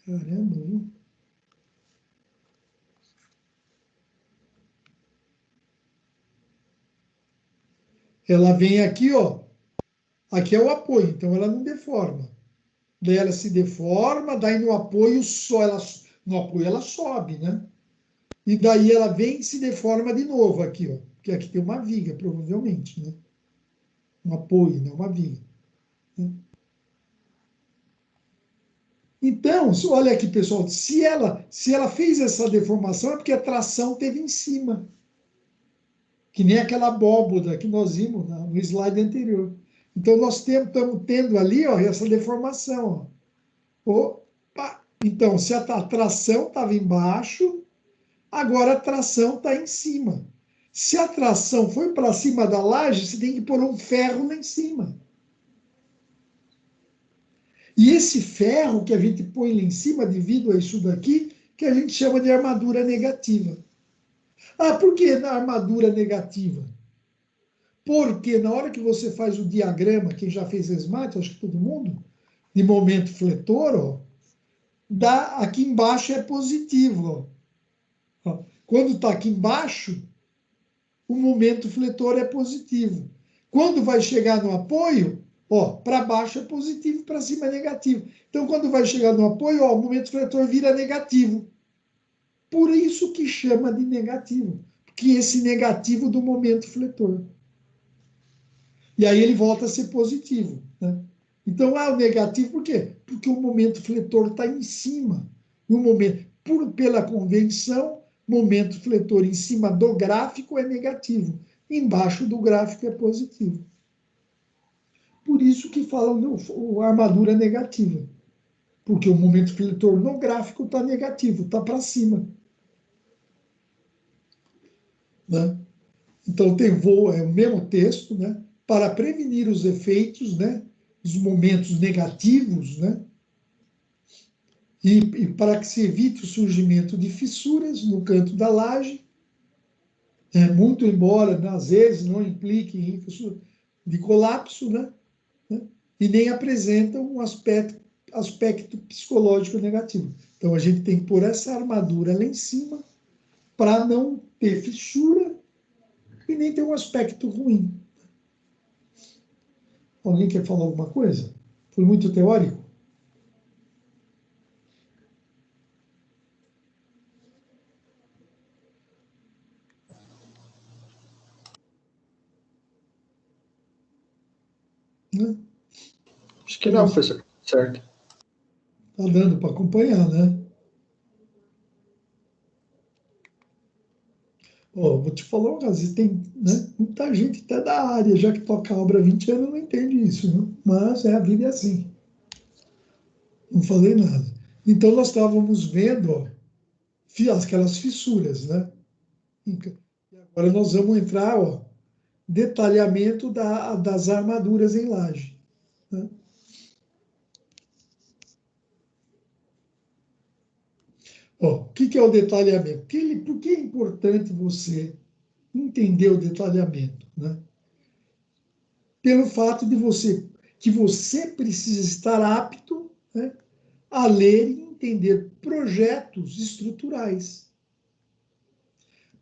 Caramba, viu? Ela vem aqui, ó. Aqui é o apoio, então ela não deforma. Daí ela se deforma, daí no apoio só no apoio ela sobe, né? E daí ela vem e se deforma de novo aqui, ó. Porque aqui tem uma viga, provavelmente, né? Um apoio, não uma viga. Né? Então, olha aqui, pessoal, se ela fez essa deformação é porque a tração teve em cima. Que nem aquela abóboda que nós vimos no slide anterior. Então, nós estamos tendo ali, ó, essa deformação, ó. Opa! Então, se a tração estava embaixo, agora a tração está em cima. Se a tração foi para cima da laje, você tem que pôr um ferro lá em cima. E esse ferro que a gente põe lá em cima, devido a isso daqui, que a gente chama de armadura negativa. Ah, por que na armadura negativa? Porque na hora que você faz o diagrama, quem já fez SMART, acho que todo mundo, de momento fletor, ó, aqui embaixo é positivo. Ó. Quando está aqui embaixo, o momento fletor é positivo. Quando vai chegar no apoio, ó, para baixo é positivo, para cima é negativo. Então, quando vai chegar no apoio, ó, o momento fletor vira negativo. Por isso que chama de negativo, porque esse negativo do momento fletor. E aí ele volta a ser positivo. Né? Então, o negativo, por quê? Porque o momento fletor está em cima. E o momento, pela convenção, momento fletor em cima do gráfico é negativo. Embaixo do gráfico é positivo. Por isso que falam armadura negativa. Porque o momento fletor no gráfico está negativo, está para cima. Né? Então, é o mesmo texto, né? Para prevenir os efeitos, né? Os momentos negativos, né? E para que se evite o surgimento de fissuras no canto da laje, muito embora, às vezes, não implique em fissura de colapso, né? E nem apresentam um aspecto psicológico negativo. Então, a gente tem que pôr essa armadura lá em cima para não ter fissura e nem ter um aspecto ruim. Alguém quer falar alguma coisa? Foi muito teórico? Né? Acho que não, professor. Certo. Está dando para acompanhar, né? Ó, vou te falar uma coisa, tem, né, muita gente até da área, já que toca a obra há 20 anos, não entende isso, né? Mas a vida é assim. Não falei nada. Então, nós estávamos vendo, ó, aquelas fissuras, né? E agora nós vamos entrar, ó, detalhamento das armaduras em laje. Né? Ó, o que é o detalhamento? Por que é importante você entender o detalhamento? Né? Pelo fato que você precisa estar apto, né, a ler e entender projetos estruturais.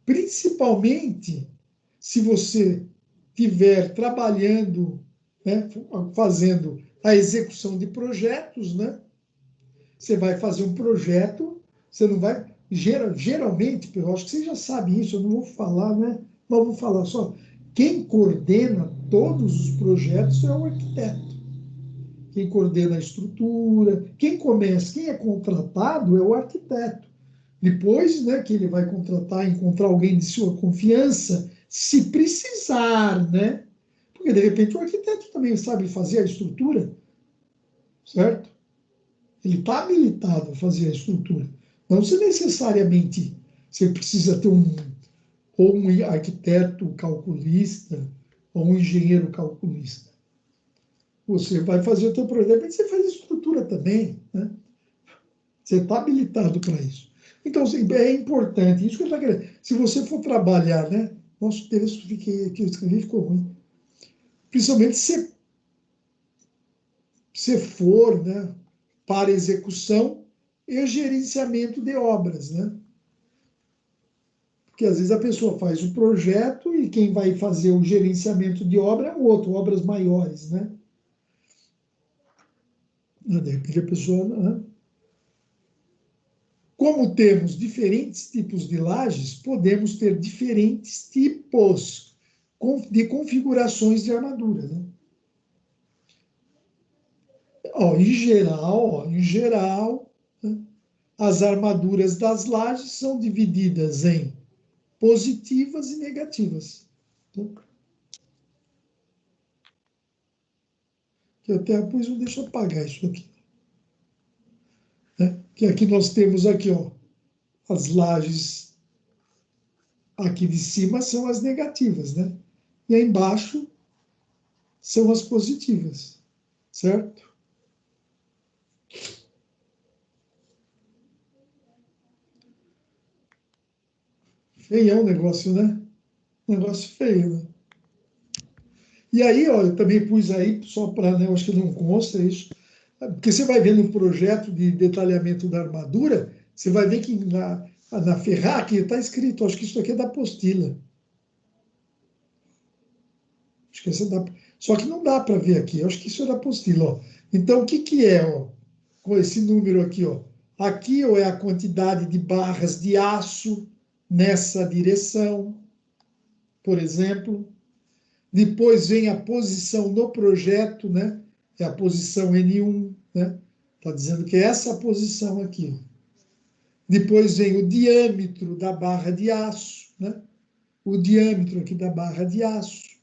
Principalmente se você estiver trabalhando, né, fazendo a execução de projetos, né? Você vai fazer um projeto, você não vai. Geralmente, eu acho que você já sabe isso, eu não vou falar, né? Mas vou falar só. quem coordena todos os projetos é o arquiteto. Quem coordena a estrutura, quem começa, quem é contratado é o arquiteto. Depois, né, que ele vai contratar, encontrar alguém de sua confiança, se precisar, né? Porque, de repente, o arquiteto também sabe fazer a estrutura, certo? Ele está habilitado a fazer a estrutura. Não se necessariamente você precisa ter ou um arquiteto calculista ou um engenheiro calculista. Você vai fazer o teu projeto, mas você faz a estrutura também, né? Você está habilitado para isso. Então, é importante, isso que eu estou querendo. Se você for trabalhar, né? Nosso texto que eu escrevi ficou ruim. Principalmente se for, né, para execução e gerenciamento de obras, né? Porque às vezes a pessoa faz o projeto e quem vai fazer o gerenciamento de obra é o outro, obras maiores, né? De repente a pessoa... Né? Como temos diferentes tipos de lajes, podemos ter diferentes tipos de configurações de armadura, né? Em geral, né, as armaduras das lajes são divididas em positivas e negativas. Que até depois deixa eu apagar isso aqui. Né? Que aqui nós temos aqui, ó, as lajes aqui de cima são as negativas, né? E aí embaixo são as positivas, certo? Feio o negócio, né? Negócio feio, né? E aí, ó, eu também pus aí, só para, né, eu acho que não consta isso, porque você vai ver no projeto de detalhamento da armadura, você vai ver que na Ferrari está escrito, acho que isso aqui é da apostila. Acho que essa é da, só que não dá para ver aqui, acho que isso é da apostila, ó. Então, o que que é, ó, com esse número aqui, ó? Aqui, ó, é a quantidade de barras de aço nessa direção, por exemplo. Depois vem a posição no projeto, né? É a posição N1, né? Está dizendo que é essa posição aqui. Depois vem o diâmetro da barra de aço, né? O diâmetro aqui da barra de aço,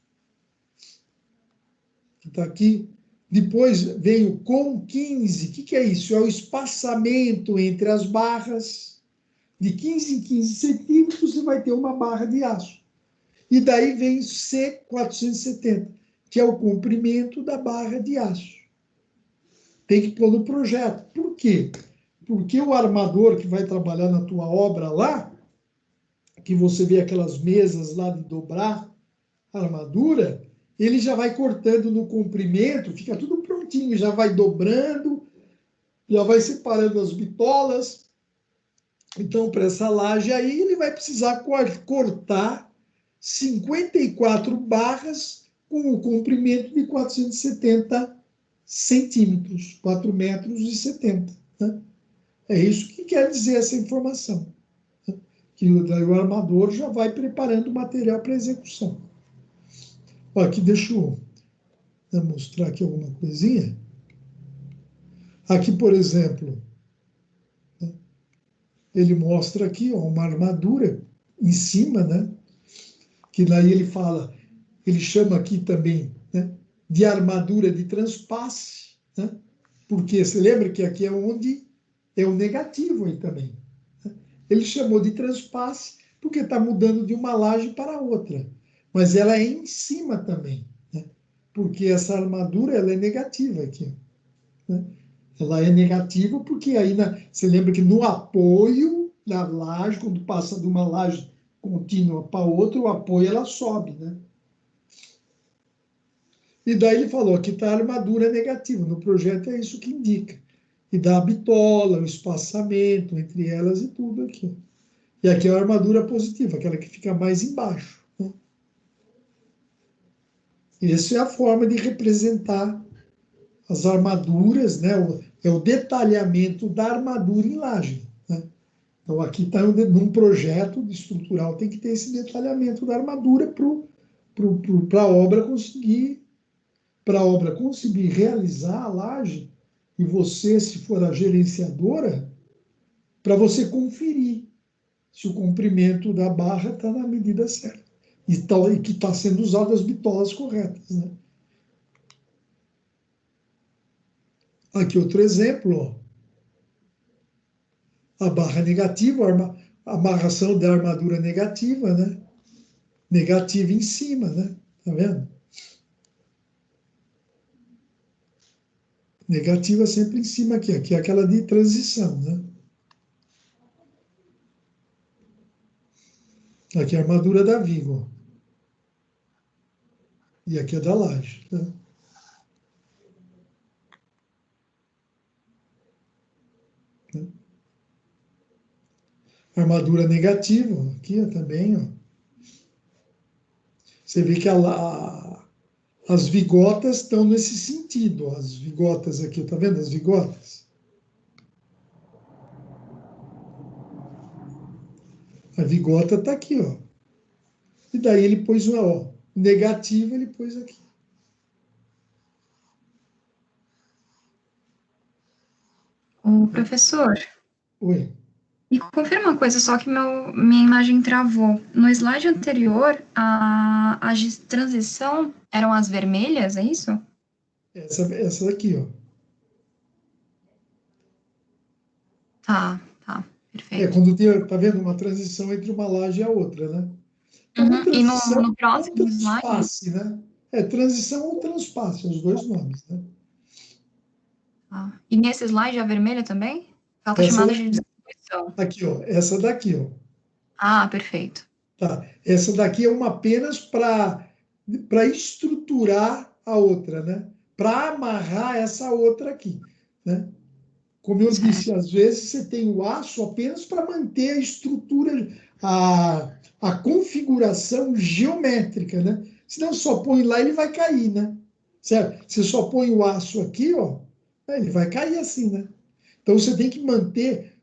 que está aqui. Depois vem o com 15. O que é isso? É o espaçamento entre as barras. De 15 em 15 centímetros, você vai ter uma barra de aço. E daí vem C470, que é o comprimento da barra de aço. Tem que pôr no projeto. Por quê? Porque o armador que vai trabalhar na tua obra lá, que você vê aquelas mesas lá de dobrar a armadura, ele já vai cortando no comprimento, fica tudo prontinho, já vai dobrando, já vai separando as bitolas. Então, para essa laje aí, ele vai precisar cortar 54 barras com o comprimento de 470 centímetros, 4,70 metros. Né? É isso que quer dizer essa informação. Né? Que o armador já vai preparando o material para execução. Ó, aqui deixa eu mostrar aqui alguma coisinha. Aqui, por exemplo, né? Ele mostra aqui ó, uma armadura em cima, né? Que daí ele fala, ele chama aqui também, né, de armadura de transpasse, né? Porque você lembra que aqui é onde é o negativo aí também. Né? Ele chamou de transpasse porque está mudando de uma laje para outra, mas ela é em cima também, né? Porque essa armadura ela é negativa aqui. Né? Ela é negativa porque aí você lembra que no apoio da laje, quando passa de uma laje contínua para outra, o apoio ela sobe, né? E daí ele falou que tá a armadura negativa. No projeto é isso que indica. E dá a bitola, o espaçamento entre elas e tudo aqui. E aqui é a armadura positiva, aquela que fica mais embaixo. Né? Essa é a forma de representar as armaduras, né? É o detalhamento da armadura em laje. Né? Então, aqui está num projeto de estrutural, tem que ter esse detalhamento da armadura para o para a obra conseguir realizar a laje, e você, se for a gerenciadora, para você conferir se o comprimento da barra está na medida certa e que está sendo usado as bitolas corretas, né? Aqui outro exemplo, ó. A barra negativa, a amarração da armadura negativa, né? Negativa em cima, né? Tá vendo? Negativa sempre em cima aqui. Aqui é aquela de transição, né? Aqui é a armadura da viga, ó. E aqui é da laje, né? Armadura negativa, ó, aqui ó, também, ó. Você vê que as vigotas estão nesse sentido, ó. As vigotas aqui, tá vendo as vigotas? A vigota está aqui, ó. E daí ele pôs o negativo, ele pôs aqui. O professor, Oi. me confirma uma coisa só que minha imagem travou. No slide anterior, a de transição eram as vermelhas, é isso? Essa daqui, ó. Tá, perfeito. Quando tem, tá vendo, uma transição entre uma laje e a outra, né? Então, Uhum. E transição no ou próximo slide? transpasse, né? Transição ou transpasse, os dois nomes, né? E nesse slide a vermelha também? Ela está Essa chamada daqui, de distribuição. aqui, ó. Essa daqui, ó. Perfeito. Tá. Essa daqui é uma apenas para estruturar a outra, né? Para amarrar essa outra aqui, né? Como eu disse, às vezes você tem o aço apenas para manter a estrutura, a configuração geométrica, né? Se não só põe lá, ele vai cair, né? Certo? Você só põe o aço aqui, ó, ele vai cair assim, né? Então você tem que manter,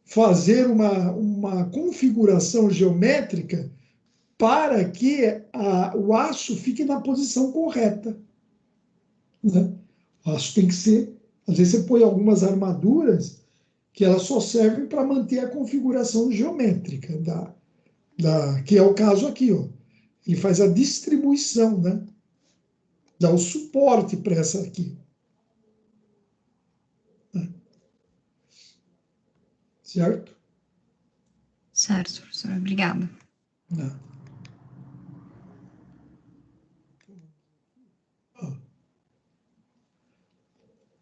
fazer uma configuração geométrica para que o aço fique na posição correta, né? O aço tem que ser. Às vezes você põe algumas armaduras que elas só servem para manter a configuração geométrica, que é o caso aqui, ó. Ele faz a distribuição, né? Dá o suporte para essa aqui. Né? Certo? Certo, professor. Obrigada. Não.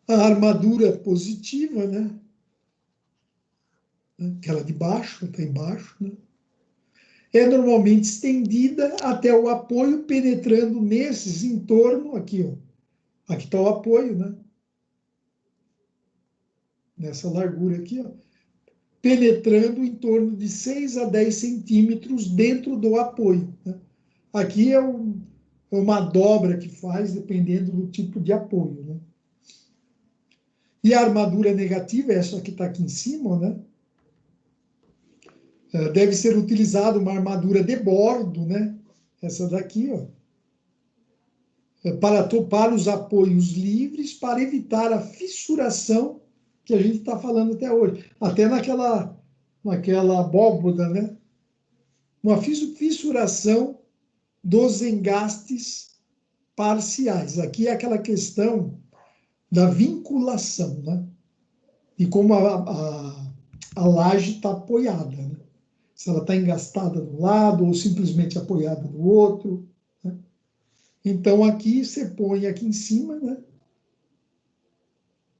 A armadura positiva, né? Aquela de baixo, está embaixo, né? É normalmente estendida até o apoio, penetrando nesses em torno, aqui, ó. Aqui está o apoio, né? Nessa largura aqui, ó. Penetrando em torno de 6 a 10 centímetros dentro do apoio, né? Aqui é uma dobra que faz, dependendo do tipo de apoio, né? E a armadura negativa, essa que está aqui em cima, né? Deve ser utilizada uma armadura de bordo, né? Essa daqui, ó. Para os apoios livres, para evitar a fissuração que a gente está falando até hoje. Até naquela abóboda, né? Uma fissuração dos engastes parciais. Aqui é aquela questão da vinculação, né? E como a laje está apoiada, né? Se ela está engastada de um lado ou simplesmente apoiada do outro, né? Então, aqui você põe aqui em cima, né?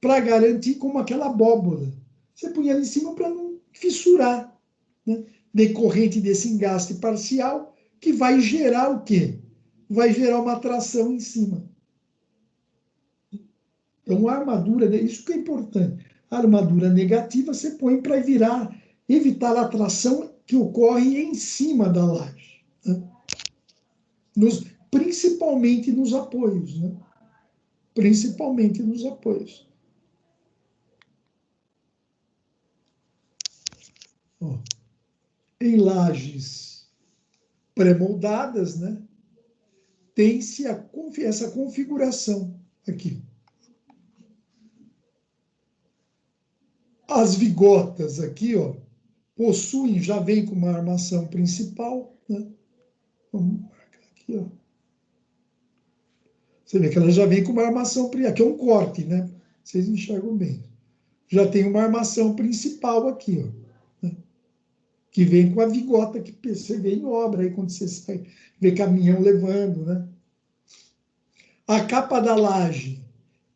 Para garantir como aquela abóbora. Você põe ali em cima para não fissurar, né? Decorrente desse engaste parcial, que vai gerar o quê? Vai gerar uma tração em cima. Então, a armadura, né? Isso que é importante. A armadura negativa você põe para evitar a tração que ocorre em cima da laje, né? Principalmente nos apoios, né? Principalmente nos apoios. Ó, em lajes pré-moldadas, né? tem-se essa configuração aqui. As vigotas aqui, ó, possuem, já vem com uma armação principal, né? Vamos marcar aqui, ó. Você vê que ela já vem com uma armação, aqui é um corte, né? Vocês enxergam bem. Já tem uma armação principal aqui, ó, né? Que vem com a vigota que você vê em obra, aí quando você sai, vê caminhão levando, né? A capa da laje,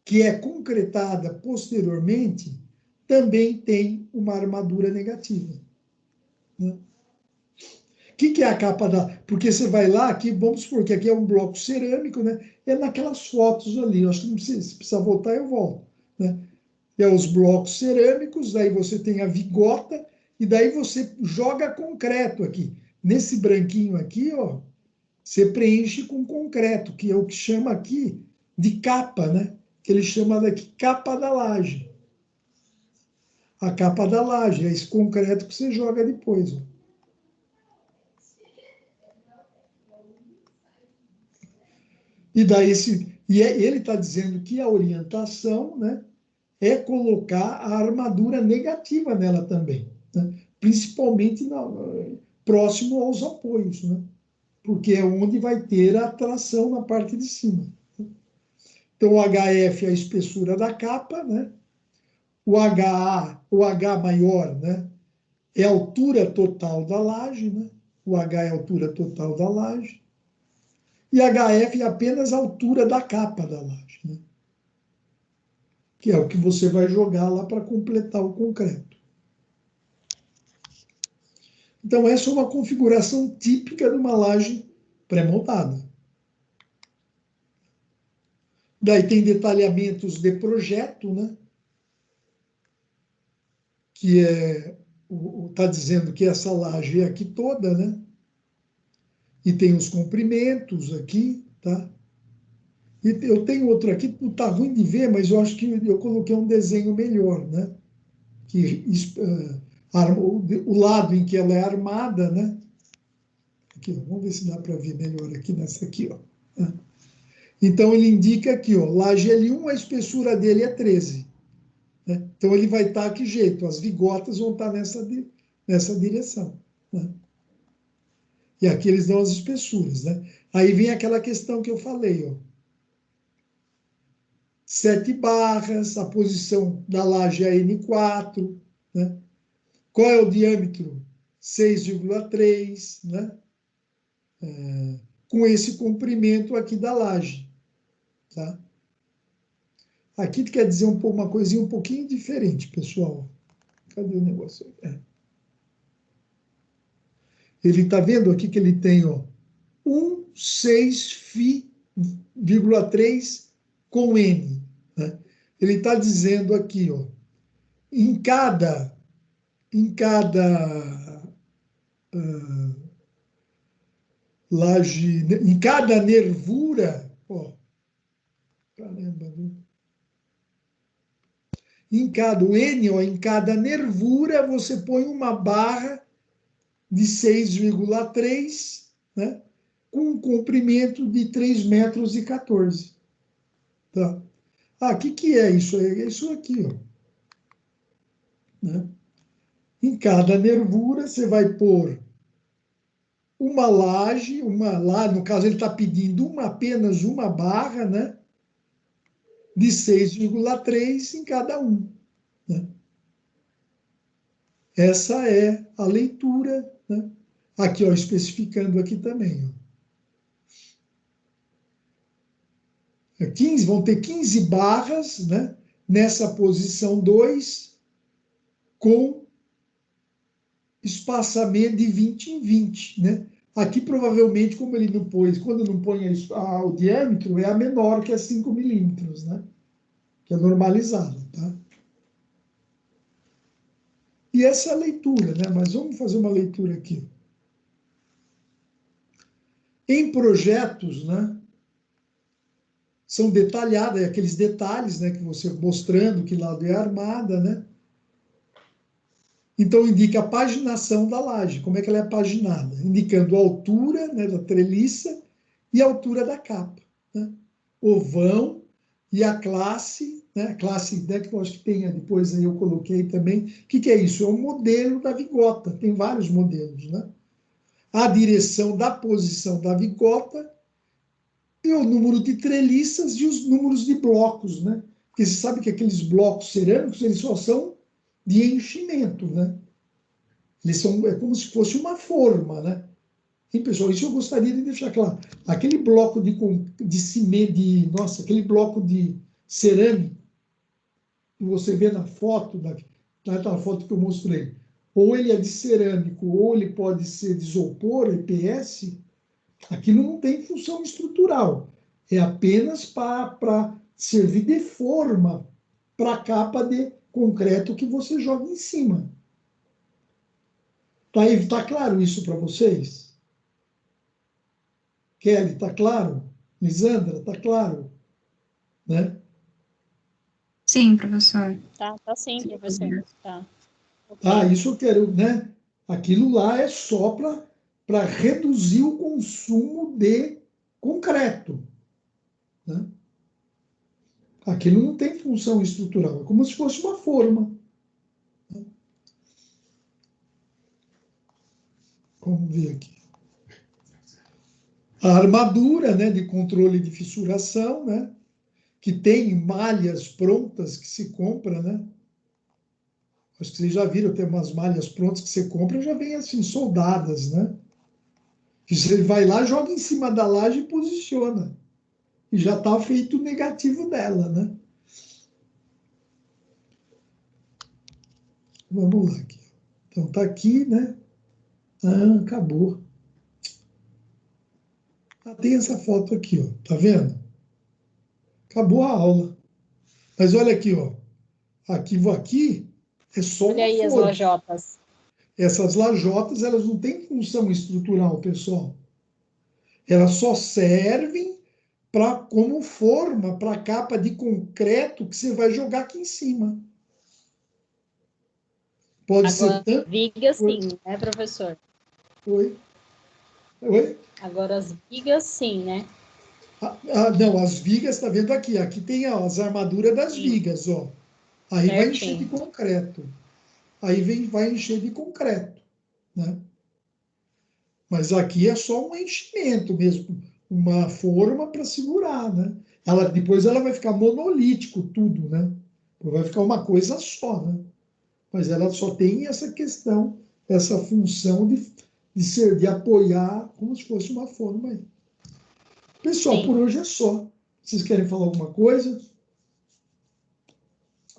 que é concretada posteriormente, também tem uma armadura negativa, né? O que é a capa da... Porque você vai lá, aqui, vamos supor que aqui é um bloco cerâmico, né? É naquelas fotos ali, eu acho que não precisa, se precisar voltar, eu volto, né? É os blocos cerâmicos, daí você tem a vigota, e daí você joga concreto aqui. Nesse branquinho aqui, ó, você preenche com concreto, que é o que chama aqui de capa, né? Que ele chama daqui capa da laje. A capa da laje, é esse concreto que você joga depois, ó. E daí ele está dizendo que a orientação, né, é colocar a armadura negativa nela também, né? Principalmente próximo aos apoios, né? Porque é onde vai ter a tração na parte de cima. Então, o HF é a espessura da capa, né? O HA, o H maior, né, é a altura total da laje, né? O H é a altura total da laje. E HF é apenas a altura da capa da laje, né? Que é o que você vai jogar lá para completar o concreto. Então, essa é uma configuração típica de uma laje pré-montada. Daí tem detalhamentos de projeto, né? Que está dizendo que essa laje é aqui toda, né? E tem os comprimentos aqui, tá? E eu tenho outro aqui, não está ruim de ver, mas eu acho que eu coloquei um desenho melhor, né? Que, o lado em que ela é armada, né? Aqui, ó, vamos ver se dá para ver melhor aqui nessa aqui, ó. Então, ele indica aqui, ó, laje L1, a espessura dele é 13. Né? Então, ele vai estar que jeito? As vigotas vão estar nessa direção, né? E aqui eles dão as espessuras, né? Aí vem aquela questão que eu falei, ó. 7 barras, a posição da laje é N4, né? Qual é o diâmetro? 6,3, né? Com esse comprimento aqui da laje, tá? Aqui quer dizer uma coisinha um pouquinho diferente, pessoal. Cadê o negócio? Ele está vendo aqui que ele tem, ó, 1,6,3 com N, né? Ele está dizendo aqui, ó, em cada laje, em cada nervura, ó, caramba, viu? O N, ó, em cada nervura, você põe uma barra de 6,3, né? Com um comprimento de 3,14 metros. Tá? O que é isso? É isso aqui, ó. Né? Em cada nervura, você vai pôr uma laje, lá, no caso, ele está pedindo apenas uma barra, né? De 6,3 em cada um, né? Essa é a leitura, né? Aqui, ó, especificando aqui também, ó. 15, vão ter 15 barras, né? Nessa posição 2, com espaçamento de 20 em 20, né? Aqui, provavelmente, como ele não pôs, quando não põe o diâmetro, é a menor, que é 5 milímetros, né? Que é normalizado, tá? E essa é a leitura, né? Mas vamos fazer uma leitura aqui. Em projetos, né? São detalhados, aqueles detalhes, né? Que você mostrando que lado é a armada, né? Então, indica a paginação da laje, como é que ela é paginada, indicando a altura, né, da treliça e a altura da capa, né? O vão e a classe, né? A classe, né, que eu acho que tem depois aí eu coloquei também. O que é isso? É o modelo da vigota, tem vários modelos, né? A direção da posição da vigota e o número de treliças e os números de blocos, né? Porque você sabe que aqueles blocos cerâmicos, eles só são de enchimento, né? Eles são, é como se fosse uma forma, né? E, pessoal, isso eu gostaria de deixar claro. Aquele bloco de cimento, nossa, aquele bloco de cerâmico que você vê na foto, na foto que eu mostrei, ou ele é de cerâmico, ou ele pode ser de isopor, EPS, aquilo não tem função estrutural. É apenas para servir de forma para a capa de concreto que você joga em cima. Tá claro isso para vocês? Kelly, tá claro? Lisandra, tá claro? Né? Sim, professor. Tá sim, professor. Tá. Okay. Isso eu quero, né? Aquilo lá é só para reduzir o consumo de concreto. Né? Aquilo não tem função estrutural, é como se fosse uma forma. Vamos ver aqui. A armadura, né, de controle de fissuração, né, que tem malhas prontas que se compra, né? Acho que vocês já viram, tem umas malhas prontas que você compra, já vem assim, soldadas, né? Que você vai lá, joga em cima da laje e posiciona. E já está feito o negativo dela, né? Vamos lá aqui. Então, está aqui, né? Ah, acabou. Ah, tem essa foto aqui, ó. Tá vendo? Acabou a aula. Mas olha aqui, ó. Aqui é só olha aí as lajotas. Essas lajotas, elas não têm função estrutural, pessoal. Elas só servem como forma para a capa de concreto que você vai jogar aqui em cima. Pode agora, ser vigas sim, né, professor? Oi? Agora as vigas sim, né? Não, as vigas, tá vendo aqui? Aqui tem as armaduras das vigas, ó. Aí certinho. Vai encher de concreto. Aí vai encher de concreto, né? Mas aqui é só um enchimento mesmo, uma forma para segurar, né? Depois ela vai ficar monolítico tudo, né? Vai ficar uma coisa só, né? Mas ela só tem essa questão, essa função de apoiar como se fosse uma forma aí. Pessoal, sim. Por hoje é só. Vocês querem falar alguma coisa?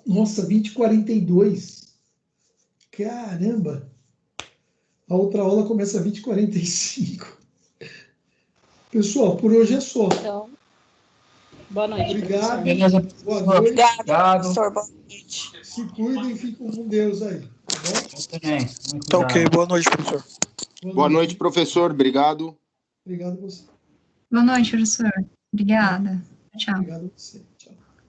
Nossa, 20h42. Caramba! A outra aula começa às 20h45. Pessoal, por hoje é só. Então, boa noite. Obrigado. Beleza, boa noite. Obrigado, professor. Boa noite. Se cuidem e fiquem com Deus aí. Tá bom? Eu também. Tá ok. Boa noite, professor. Boa noite, professor. Obrigado. Obrigado a você. Boa noite, professor. Obrigada. Tchau. Obrigado a você.